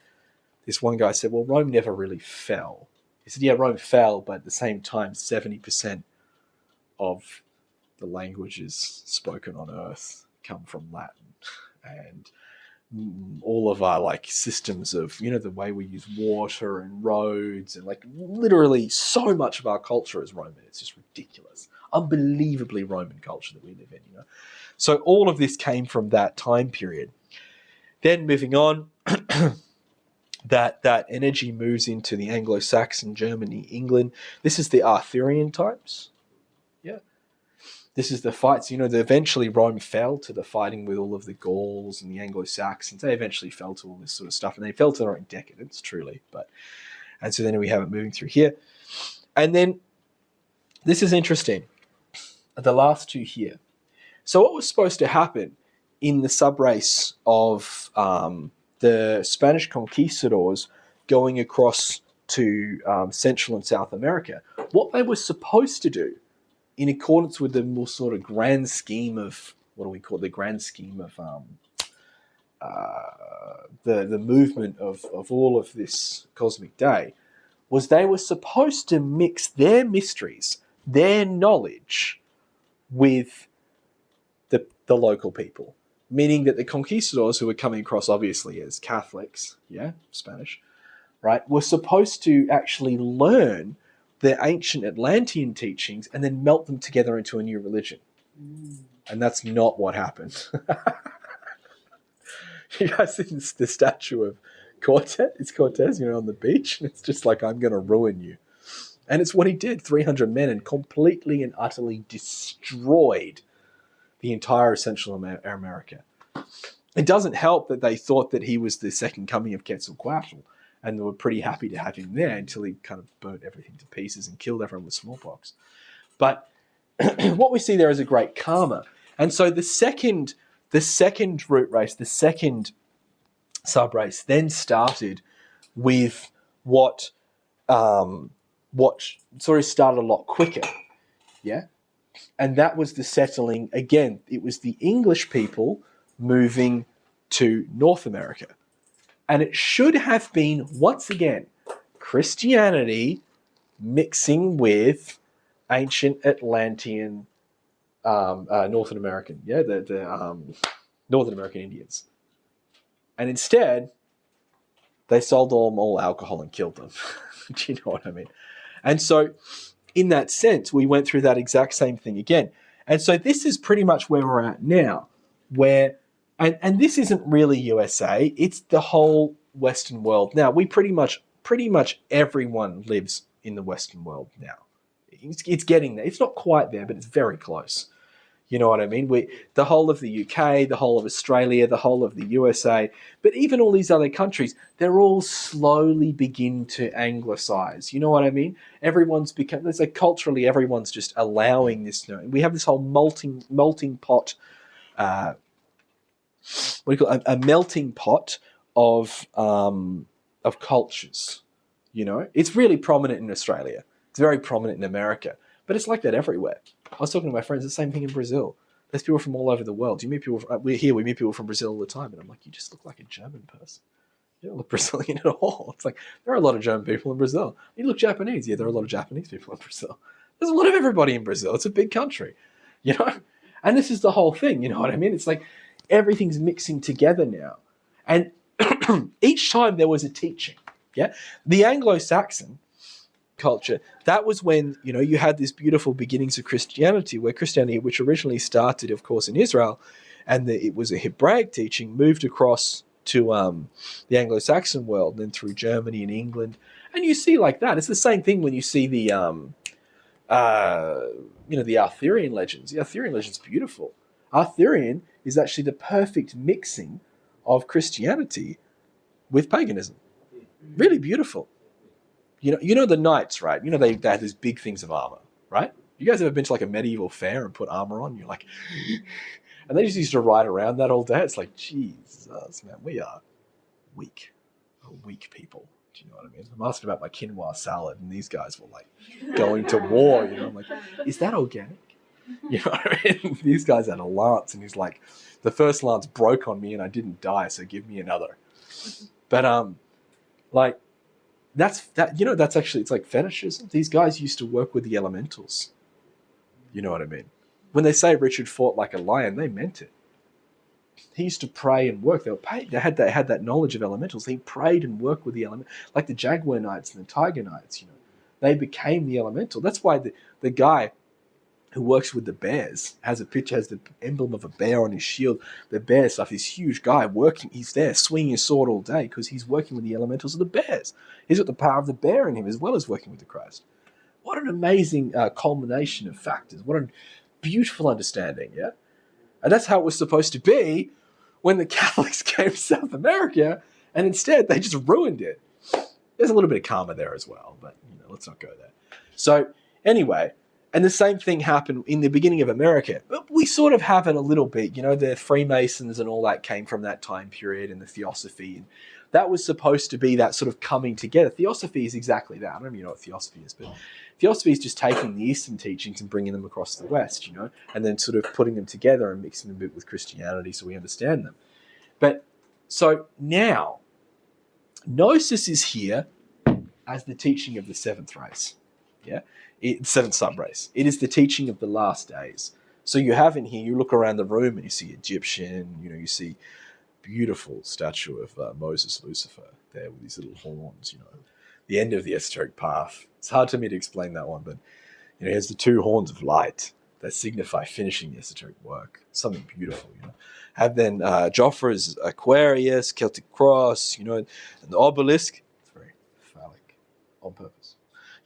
this one guy said, well, Rome never really fell. He said, yeah, Rome fell, but at the same time, 70% of the languages spoken on Earth come from Latin. And all of our like systems of, you know, the way we use water and roads and like literally so much of our culture is Roman. It's just ridiculous. Unbelievably Roman culture that we live in, you know. So all of this came from that time period. Then moving on, that energy moves into the Anglo-Saxon, Germany, England. This is the Arthurian times. Yeah. This is the fights, you know, eventually Rome fell to the fighting with all of the Gauls and the Anglo-Saxons. They eventually fell to all this sort of stuff, and they fell to their own decadence, truly. And so then we have it moving through here. And then this is interesting. The last two here. So what was supposed to happen in the subrace of the Spanish conquistadors going across to Central and South America? What they were supposed to do, in accordance with the more sort of grand scheme of, what do we call it? The grand scheme of the movement of all of this cosmic day, was they were supposed to mix their mysteries, their knowledge, with the local people. Meaning that the conquistadors, who were coming across obviously as Catholics, Spanish, right, were supposed to actually learn the ancient Atlantean teachings and then melt them together into a new religion. And that's not what happened. You guys see the statue of Cortez? It's Cortez, you know, on the beach. And it's just like, I'm going to ruin you. And it's what he did. 300 men, and completely and utterly destroyed the entire Central America. It doesn't help that they thought that he was the second coming of Quetzalcoatl, and they were pretty happy to have him there until he kind of burnt everything to pieces and killed everyone with smallpox. But what we see there is a great karma. And so the second root race, the second sub-race, then started with what sort of started a lot quicker. Yeah? And that was the settling. Again, it was the English people moving to North America. And it should have been, once again, Christianity mixing with ancient Atlantean Northern American, the Northern American Indians. And instead, they sold them all alcohol and killed them. Do you know what I mean? And so, in that sense, we went through that exact same thing again. And so this is pretty much where we're at now, where, and this isn't really USA, it's the whole Western world. Now, we pretty much everyone lives in the Western world now. It's getting there. It's not quite there, but it's very close. You know what I mean? The whole of the UK, the whole of Australia, the whole of the USA, but even all these other countries, they're all slowly begin to anglicize. You know what I mean? Everyone's become, there's like culturally, everyone's just allowing this. We have this whole melting pot, what do you call it? A melting pot of cultures. You know, it's really prominent in Australia. It's very prominent in America, but it's like that everywhere. I was talking to my friends, the same thing in Brazil. There's people from all over the world. You meet people, we meet people from Brazil all the time, and I'm like, you just look like a German person. You don't look Brazilian at all. It's like, there are a lot of German people in Brazil. You look Japanese. Yeah, there are a lot of Japanese people in Brazil. There's a lot of everybody in Brazil. It's a big country, you know? And this is the whole thing, you know what I mean? It's like everything's mixing together now. And each time there was a teaching, yeah? The Anglo-Saxon culture, that was when, you know, you had this beautiful beginnings of Christianity, where Christianity, which originally started, of course, in Israel, and it was a Hebraic teaching, moved across to the Anglo-Saxon world, and then through Germany and England. And you see like that. It's the same thing when you see the, the Arthurian legends. The Arthurian legend's beautiful. Arthurian is actually the perfect mixing of Christianity with paganism. Really beautiful. You know the knights, right? You know they had these big things of armor, right? You guys ever been to like a medieval fair and put armor on? You're like, and they just used to ride around that all day. It's like, Jesus, man, we are weak people. Do you know what I mean? I'm asking about my quinoa salad, and these guys were like going to war. You know, I'm like, is that organic? You know what I mean? These guys had a lance, and he's like, the first lance broke on me, and I didn't die, so give me another. But like. That's actually, it's like fetishism. These guys used to work with the elementals. You know what I mean? When they say Richard fought like a lion, they meant it. He used to pray and work. They were paid. They had that knowledge of elementals. He prayed and worked with the element, like the Jaguar Knights and the Tiger Knights. You know, they became the elemental. That's why the guy who works with the bears has the emblem of a bear on his shield. The bear stuff, this huge guy working, he's there swinging his sword all day because he's working with the elementals of the bears. He's got the power of the bear in him as well as working with the Christ. What an amazing culmination of factors. What a beautiful understanding, yeah? And that's how it was supposed to be when the Catholics came to South America, and instead they just ruined it. There's a little bit of karma there as well, but let's not go there. So anyway, and the same thing happened in the beginning of America. But we sort of have it a little bit. The Freemasons and all that came from that time period, and the Theosophy. And that was supposed to be that sort of coming together. Theosophy is exactly that. I don't know if you know what Theosophy is, but Theosophy is just taking the Eastern teachings and bringing them across the West, and then sort of putting them together and mixing them a bit with Christianity so we understand them. But so now, Gnosis is here as the teaching of the seventh race. Yeah? Seventh subrace. It is the teaching of the last days. So you have in here, you look around the room and you see Egyptian, you see beautiful statue of Moses Lucifer there with these little horns, the end of the esoteric path. It's hard to me to explain that one, but he has the two horns of light that signify finishing the esoteric work. Something beautiful, Have then Joffre's Aquarius, Celtic cross, and the obelisk. It's very phallic on purpose.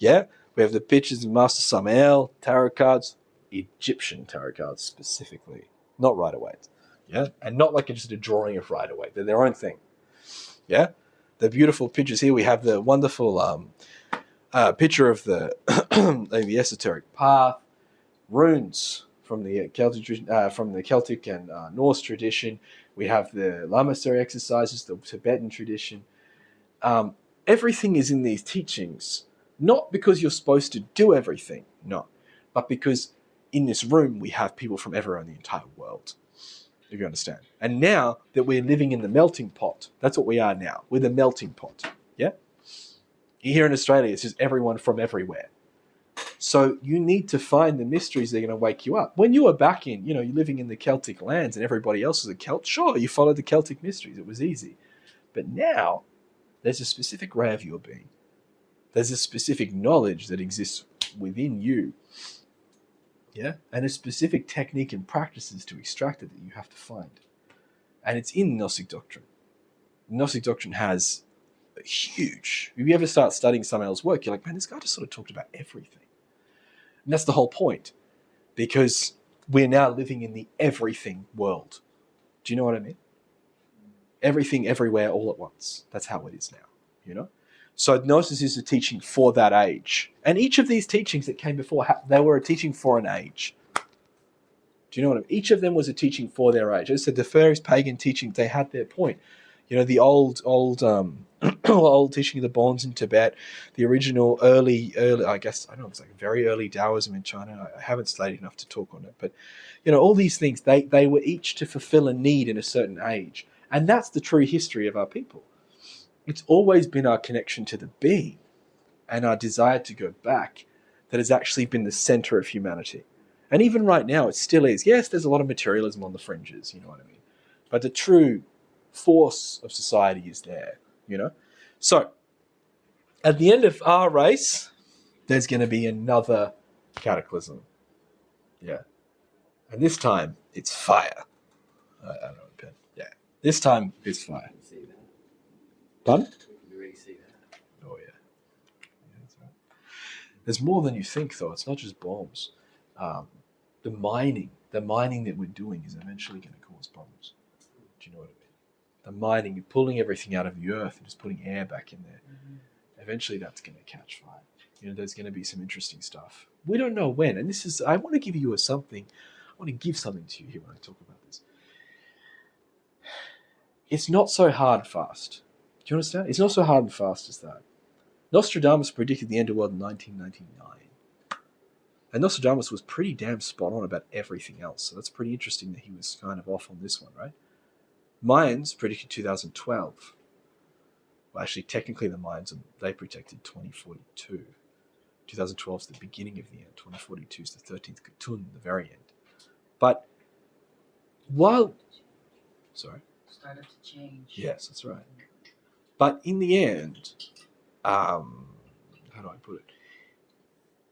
Yeah? We have the pictures of Master Samael, tarot cards, Egyptian tarot cards specifically, not Rider-Waite. Yeah? And not like just a drawing of Rider-Waite. They're their own thing. Yeah? The beautiful pictures here. We have the wonderful picture of the the esoteric path, runes from the Celtic and Norse tradition. We have the lamasery exercises, the Tibetan tradition. Everything is in these teachings. Not because you're supposed to do everything, no, but because in this room, we have people from everywhere in the entire world, if you understand. And now that we're living in the melting pot, that's what we are now. We're the melting pot, yeah? Here in Australia, it's just everyone from everywhere. So you need to find the mysteries that are going to wake you up. When you were back in, you're living in the Celtic lands and everybody else was a Celt, sure, you followed the Celtic mysteries. It was easy. But now, there's a specific way of your being. There's a specific knowledge that exists within you. Yeah? And a specific technique and practices to extract it that you have to find. And it's in Gnostic doctrine. Gnostic doctrine has a huge... If you ever start studying Samael's work, you're like, man, this guy just sort of talked about everything. And that's the whole point. Because we're now living in the everything world. Do you know what I mean? Everything, everywhere, all at once. That's how it is now, So Gnosis is a teaching for that age. And each of these teachings that came before, they were a teaching for an age. Do you know what I mean? Each of them was a teaching for their age. As I said, the first pagan teachings, they had their point. The old old teaching of the Bonds in Tibet, the original early, I guess, I don't know, it's like very early Taoism in China. I haven't studied enough to talk on it. But, all these things, they were each to fulfill a need in a certain age. And that's the true history of our people. It's always been our connection to the being and our desire to go back that has actually been the center of humanity. And even right now, it still is. Yes, there's a lot of materialism on the fringes, you know what I mean? But the true force of society is there, So, at the end of our race, there's going to be another cataclysm. Yeah. And this time, it's fire. I don't know, pen. Yeah. This time, it's fire. Pardon? You really see that. Oh, yeah. That's right. There's more than you think, though. It's not just bombs. The mining that we're doing is eventually going to cause problems. Do you know what I mean? The mining, pulling everything out of the earth and just putting air back in there. Eventually, that's going to catch fire. There's going to be some interesting stuff. We don't know when. And I want to give you something. I want to give something to you here when I talk about this. It's not so hard and fast. Do you understand? It's not so hard and fast as that. Nostradamus predicted the end of the world in 1999. And Nostradamus was pretty damn spot on about everything else. So that's pretty interesting that he was kind of off on this one, right? Mayans predicted 2012. Well, actually, technically the Mayans, they predicted 2042. 2012 is the beginning of the end. 2042 is the 13th Katun, the very end. But while... Sorry? Started to change. Yes, that's right. But in the end, how do I put it?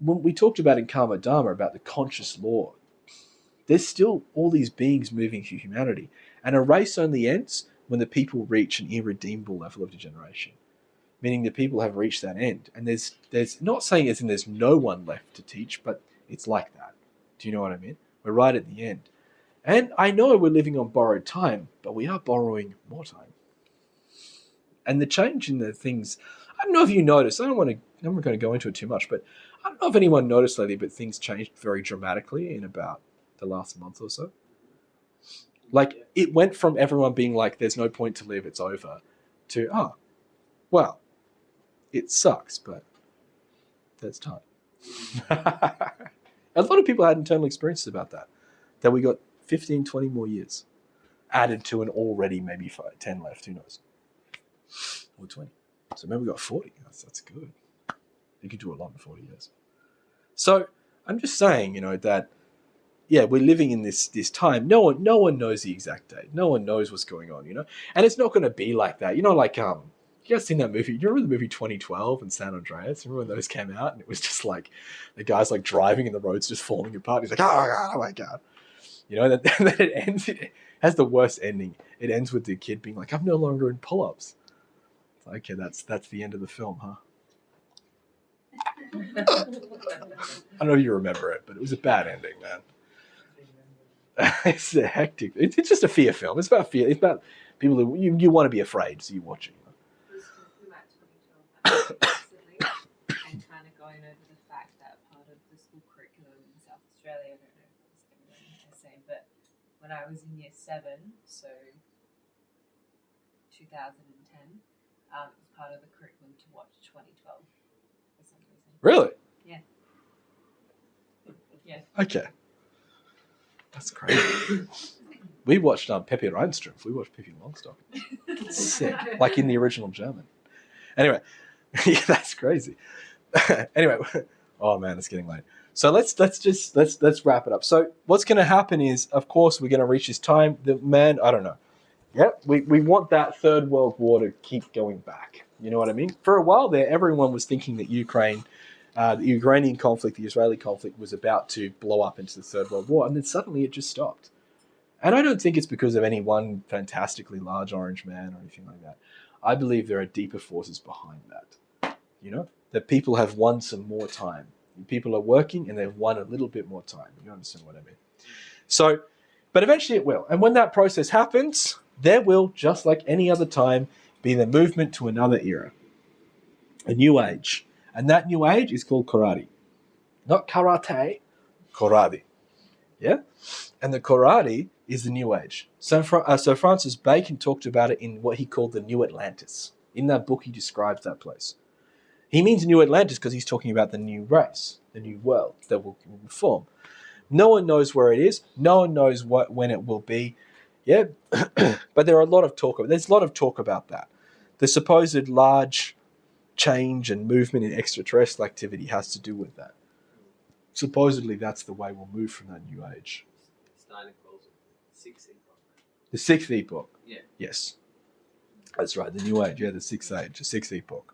When we talked about in Karma Dharma about the conscious law, there's still all these beings moving through humanity. And a race only ends when the people reach an irredeemable level of degeneration. Meaning the people have reached that end. And there's not saying as in there's no one left to teach, but it's like that. Do you know what I mean? We're right at the end. And I know we're living on borrowed time, but we are borrowing more time. And the change in the things, I don't know if you noticed, I'm not going to go into it too much, but I don't know if anyone noticed lately, but things changed very dramatically in about the last month or so. Like, it went from everyone being like, there's no point to live, it's over, to, well, it sucks, but there's time. A lot of people had internal experiences about that we got 15, 20 more years added to an already maybe 10 left, who knows? Or 20. So maybe we got 40. That's good. You could do a lot in 40 years. So I'm just saying, that, yeah, we're living in this time. No one knows the exact date. No one knows what's going on, And it's not going to be like that. Like, you guys seen that movie? You remember the movie 2012 and San Andreas? Remember when those came out? And it was just like, the guy's like driving and the road's just falling apart. He's like, oh my God. And then it ends, it has the worst ending. It ends with the kid being like, I'm no longer in pull-ups. It's like, okay, that's the end of the film, huh? I don't know if you remember it, but it was a bad ending, man. It's a hectic. It's just a fear film. It's about fear. It's about people who you want to be afraid, so you watch it. Was talking about 2012 explicitly and kind of going over the fact that part of the school curriculum in South Australia, I don't know if it was everyone the same, but when I was in year 7, so 2010, it was part of the curriculum to watch 2012 for some reason. Really? Yeah. Yeah. Okay. That's crazy. We watched Pepe Reinstrumpf. We watched Pippi Longstocking. Sick. Like in the original German. Anyway, yeah, that's crazy. Anyway, oh man, it's getting late. So let's wrap it up. So what's going to happen is, of course, we're going to reach this time. The man, I don't know. Yeah, we want that Third World War to keep going back. You know what I mean? For a while there, everyone was thinking that the Ukrainian conflict, the Israeli conflict, was about to blow up into the Third World War, and then suddenly it just stopped. And I don't think it's because of any one fantastically large orange man or anything like that. I believe there are deeper forces behind that. You know, that people have won some more time. People are working and they've won a little bit more time. You understand what I mean? So, but eventually it will. And when that process happens, there will, just like any other time, be the movement to another era, a new age. And that new age is called karate. Not karate, karate. Yeah? And the karate is the new age. So Francis Bacon talked about it in what he called the New Atlantis. In that book, he describes that place. He means New Atlantis because he's talking about the new race, the new world that will form. No one knows where it is. No one knows when it will be. Yeah, but there's a lot of talk about that. The supposed large change and movement in extraterrestrial activity has to do with that. Supposedly, that's the way we'll move from that new age. Steiner calls it sixth epoch. The sixth epoch. Yeah. Yes. That's right, the new age. Yeah, the sixth age, the sixth epoch.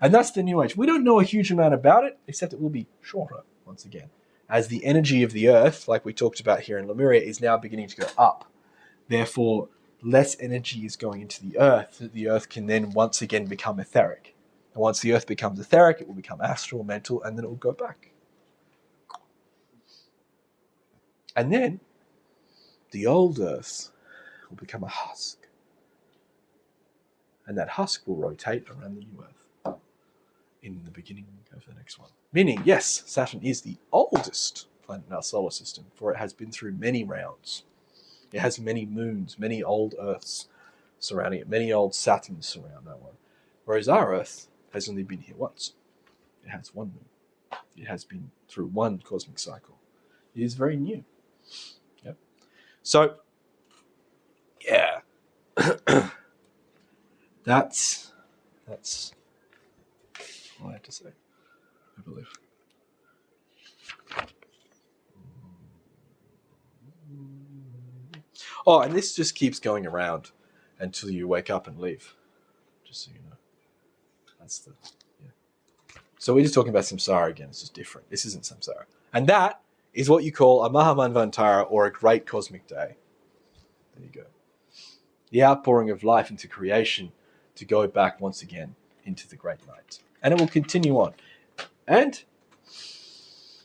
And that's the new age. We don't know a huge amount about it, except it will be shorter, once again. As the energy of the Earth, like we talked about here in Lemuria, is now beginning to go up. Therefore, less energy is going into the Earth, that the Earth can then once again become etheric. And once the Earth becomes etheric, it will become astral, mental, and then it will go back. And then, the old Earth will become a husk. And that husk will rotate around the new Earth in the beginning of the next one. Meaning, yes, Saturn is the oldest planet in our solar system, for it has been through many rounds. It has many moons, many old Earths surrounding it, many old Saturns surround that one. Whereas our Earth has only been here once. It has one moon. It has been through one cosmic cycle. It is very new. Yep. So, yeah. That's all I have to say, I believe. Oh, and this just keeps going around until you wake up and leave. Just so you know. Yeah. So we're just talking about samsara again. It's just different. This isn't samsara. And that is what you call a Mahamanvantara, or a great cosmic day. There you go. The outpouring of life into creation to go back once again into the great night. And it will continue on. And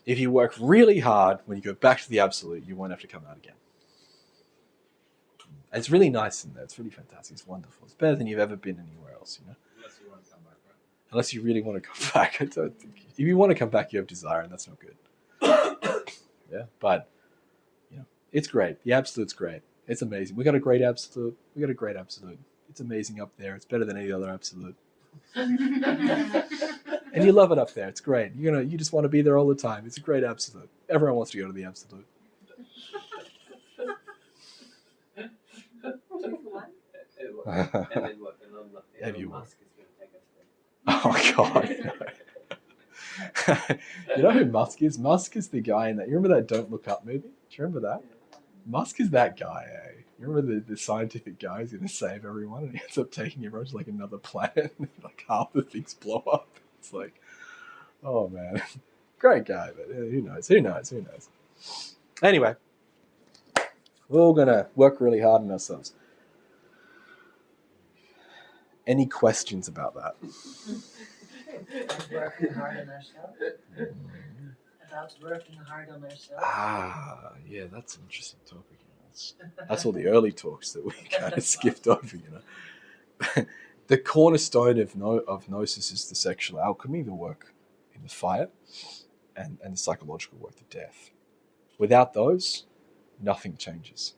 if you work really hard, when you go back to the absolute, you won't have to come out again. And it's really nice in there. It's really fantastic. It's wonderful. It's better than you've ever been anywhere else, you know? Unless you want to come back, right? Unless you really want to come back. I don't think. If you want to come back, you have desire, and that's not good. Yeah, but, you know, it's great. The absolute's great. It's amazing. We got a great absolute. It's amazing up there. It's better than any other absolute. And you love it up there. It's great. You just want to be there all the time. It's a great absolute. Everyone wants to go to the absolute. And then what? Elon Musk is going to take us there. Oh God. You know who Musk is? Musk is the guy in that. You remember that Don't Look Up movie? Do you remember that? Musk is that guy, eh? You remember the scientific guy who's going to save everyone, and he ends up taking everyone to like another planet, and like half the things blow up. It's like, oh man, great guy, but who knows? Anyway, we're all going to work really hard on ourselves. Any questions about that? Working hard on ourselves. About working hard on ourselves. Ah, yeah, that's an interesting topic. That's all the early talks that we kind of skipped over, you know. The cornerstone of Gnosis is the sexual alchemy, the work in the fire, and the psychological work, the death. Without those, nothing changes.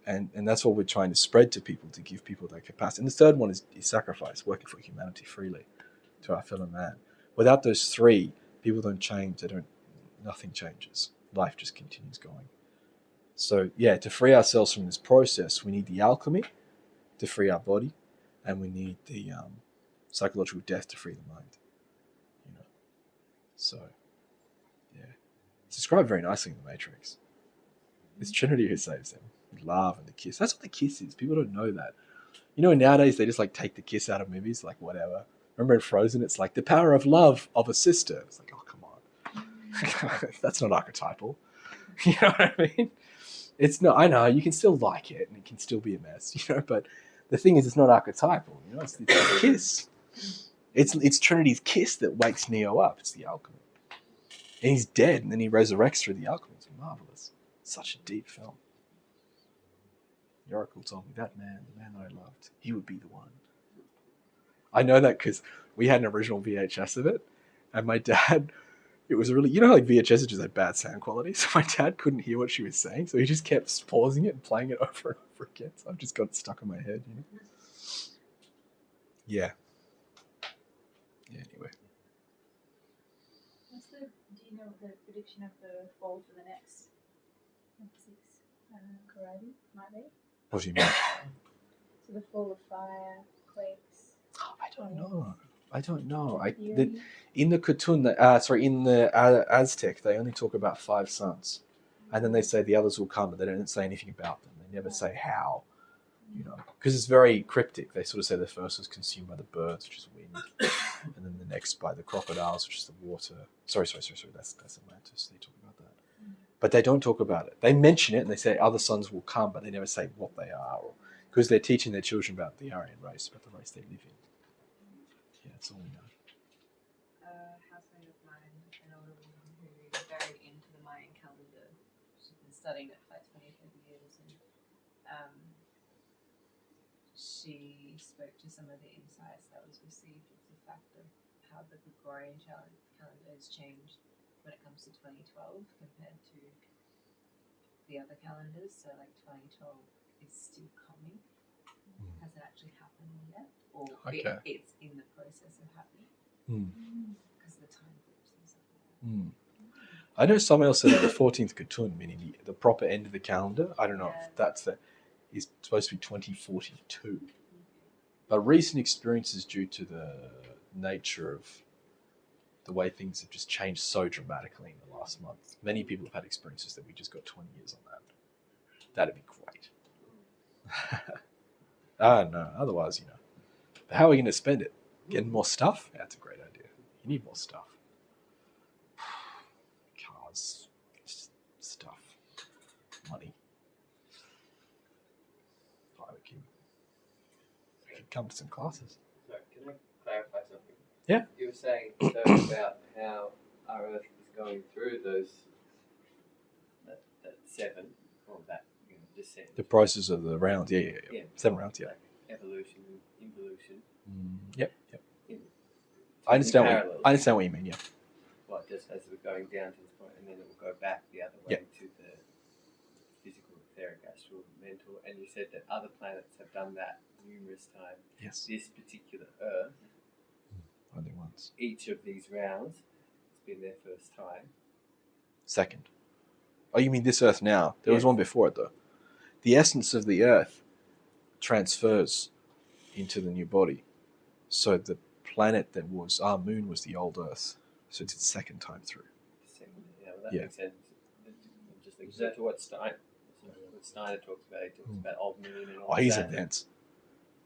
And that's what we're trying to spread to people, to give people that capacity. And the third one is sacrifice, working for humanity freely to our fellow man. Without those three, people don't change. Nothing changes. Life just continues going. So yeah, to free ourselves from this process, we need the alchemy to free our body, and we need the psychological death to free the mind. You know, so yeah, it's described very nicely in the Matrix. It's Trinity who saves them. The love and the kiss. That's what the kiss is. People don't know that. You know, nowadays they just like take the kiss out of movies, like whatever. Remember in Frozen, it's like the power of love of a sister. It's like, oh come on, that's not archetypal. You know what I mean? It's not. I know you can still like it, and it can still be a mess. You know, but the thing is, it's not archetypal. You know, it's the kiss. It's Trinity's kiss that wakes Neo up. It's the alchemy, and he's dead, and then he resurrects through the alchemy. It's marvelous. Such a deep film. The Oracle told me that man, the man that I loved, he would be the one. I know that because we had an original VHS of it, and my dad, it was really, you know, like VHS just had bad sound quality, so my dad couldn't hear what she was saying, so he just kept pausing it and playing it over and over again. So I've just got it stuck in my head, you know. Yeah. Yeah. Anyway. Do you know what the prediction of the fall for the next 6 Karate might be? What do you mean? So the fall of fire, quakes. I don't know. Theory? In the Kutun, in the Aztec, they only talk about 5 suns, and then they say the others will come, but they don't say anything about them. They never say how, you know, because it's very cryptic. They sort of say the first was consumed by the birds, which is wind, and then the next by the crocodiles, which is the water. Sorry. That's Atlantis. They talk about that, but they don't talk about it. They mention it and they say other suns will come, but they never say what they are, because they're teaching their children about the Aryan race, about the race they live in. Yeah, that's all we know. Housemate of mine, an older woman who's very into the Mayan calendar. She's been studying it for like 20, 30 years, and she spoke to some of the insights that was received with the fact of how the Gregorian calendar has changed when it comes to 2012 compared to the other calendars. So like 2012 is still coming. Hasn't actually happened yet, or Okay. it's in the process of happening because of the time groups and stuff like that. I know Samael said that the 14th Kutun, meaning the proper end of the calendar, I don't know if that's is supposed to be 2042. But recent experiences, due to the nature of the way things have just changed so dramatically in the last month, many people have had experiences that we just got 20 years on that. That'd be great. No, otherwise, you know. But how are we going to spend it? Getting more stuff? That's a great idea. You need more stuff. Cars, stuff, money. Oh, we could come to some classes. Sorry, can I clarify something? Yeah. You were saying about how our Earth is going through that 7 or that descent. The process of the rounds, yeah. 7 rounds, yeah. Like evolution and involution. Yep. In I understand parallels. what you mean, yeah. Well, just as we're going down to this point, and then it will go back the other way to the physical, etheric, astral, mental. And you said that other planets have done that numerous times. Yes. This particular Earth, Only once. each of these rounds, it's been their first time. Second. Oh, you mean this Earth now? There was Yes. one before it, though. The essence of the Earth transfers into the new body. So the planet that was our moon was the old Earth. So it's its second time through. That Yeah. makes sense. I'm just thinking to what Steiner talks about. He talks about old moon and all Oh, he's that. immense.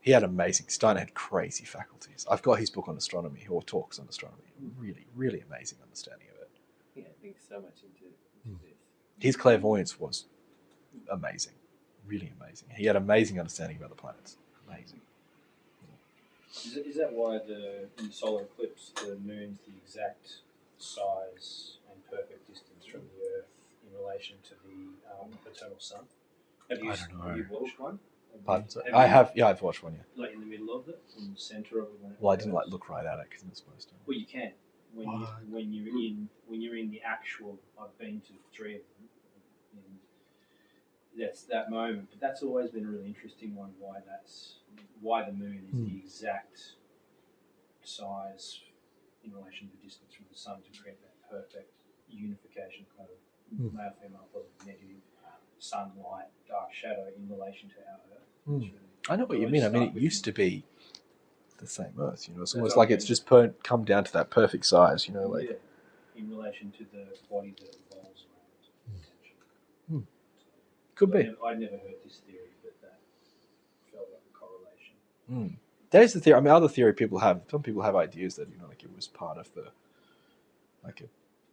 He had amazing. Steiner had crazy faculties. I've got his book on astronomy, or talks on astronomy. Really, really amazing understanding of it. Yeah, I think so much into this. His clairvoyance was amazing. Really amazing. He had amazing understanding about the planets. Amazing. Is that why in the solar eclipse the moon's the exact size and perfect distance from the Earth in relation to the paternal sun? I don't know. Have you watched one? Pardon? I've watched one, yeah. Like in the middle of it, in the centre of it. Well, I didn't look right at it because I'm not supposed to. Well, you can when you're in the actual. I've been to 3 of them, and that's that moment. But that's always been a really interesting one. Why the moon is the exact size in relation to the distance from the sun to create that perfect unification, kind of male, female, positive, negative sunlight, dark shadow in relation to our Earth. Hmm. It's really- I know what you I'll mean. I mean, start it with used you. to be the same Earth. You know, it's That's almost what like I it's mean. just come down to that perfect size. You know, like Yeah, in relation to the body that revolves around it, potentially. Hmm. Could So be. I'd never heard this theory, but that felt like a correlation. Mm. There's the theory. I mean, other theory people have. Some people have ideas that like it was part of the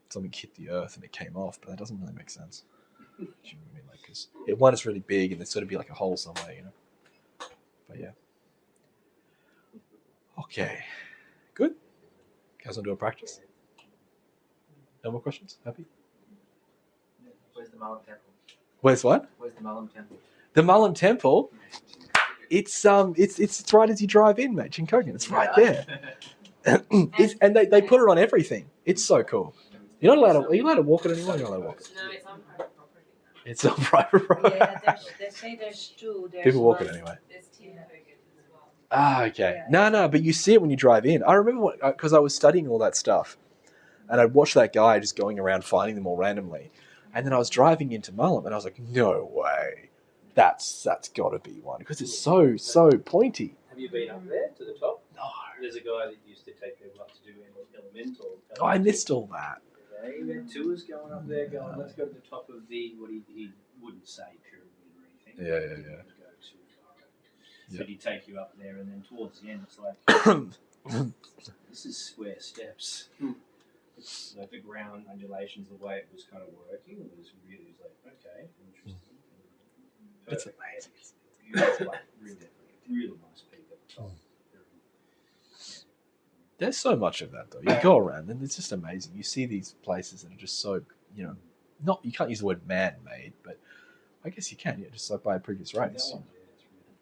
something hit the Earth and it came off, but that doesn't really make sense. Do you know what I mean? Like, because one is really big and there's sort of be like a hole somewhere, you know. But yeah. Okay. Good. Guys, want to do a practice? No more questions? Happy? Where's the Malam Temple? Where's what? Where's the Malam Temple? The Mullen Temple. It's right as you drive in, mate. Chinkogan. It's right there. And they put it on everything. It's so cool. You're not allowed to. Are you allowed to walk it anymore? You're not allowed to walk it. No, it's on private property now. It's on private property. Yeah, they say there's two. There's People walk it one- anyway. There's Tim Hogan as well. Ah, okay. Yeah. No, but you see it when you drive in. I remember because I was studying all that stuff, and I'd watch that guy just going around finding them all randomly, and then I was driving into Mullum, and I was like, no way, that's got to be one because it's so pointy. Have you been up there to the top? No. There's a guy that used to take people up to do elemental. Oh, I missed all that. He had tours going up there, going, let's go to the top of the, what he wouldn't say pyramid or anything. Yeah. He would go to, Yeah. so he'd take you up there, and then towards the end, it's like, this is square steps. It's like the ground undulations, the way it was kind of working, it was like, okay, interesting. It's Perfect. amazing. Beautiful, like, really nice peak at the top. There's so much of that though. You go around and it's just amazing. You see these places that are just so, you can't use the word man-made, but I guess you can. Yeah, just like by a previous race.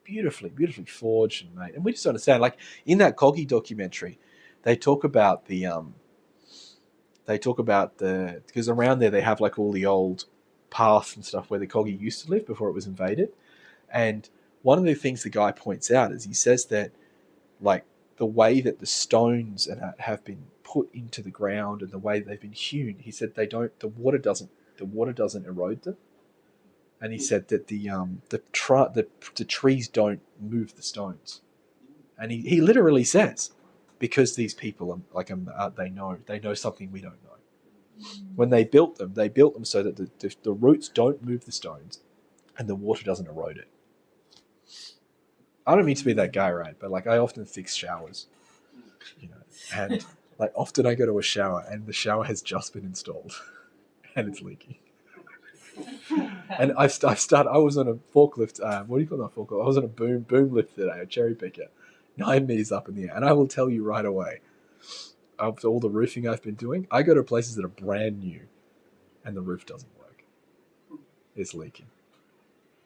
Beautifully forged and made. And we just understand, like in that Coggy documentary, they talk about because around there they have like all the old paths and stuff where the Coggy used to live before it was invaded. And one of the things the guy points out is he says that like the way that the stones have been put into the ground and the way they've been hewn, he said the water doesn't erode them. And he said that the trees don't move the stones. And he literally says, because these people they know something we don't know. When they built them so that the roots don't move the stones and the water doesn't erode it. I don't mean to be that guy, right? But like I often fix showers, and like often I go to a shower and the shower has just been installed and it's leaking. And I was on a forklift. What do you call that forklift? I was on a boom lift today, a cherry picker, 9 meters up in the air. And I will tell you right away, after all the roofing I've been doing, I go to places that are brand new, and the roof doesn't work. It's leaking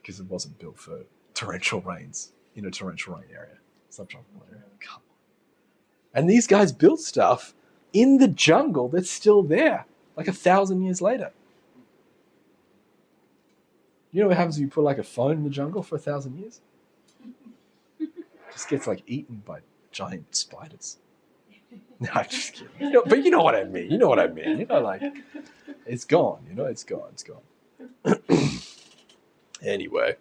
because it wasn't built for torrential rains in a torrential rain area, subtropical area. Come on. And these guys built stuff in the jungle that's still there, like 1,000 years later. You know what happens if you put like a phone in the jungle for 1,000 years? It just gets like eaten by giant spiders. No, I'm just kidding. But you know what I mean. Like it's gone. It's gone. Anyway,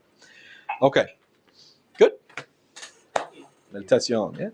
okay, good. Meditation, yeah.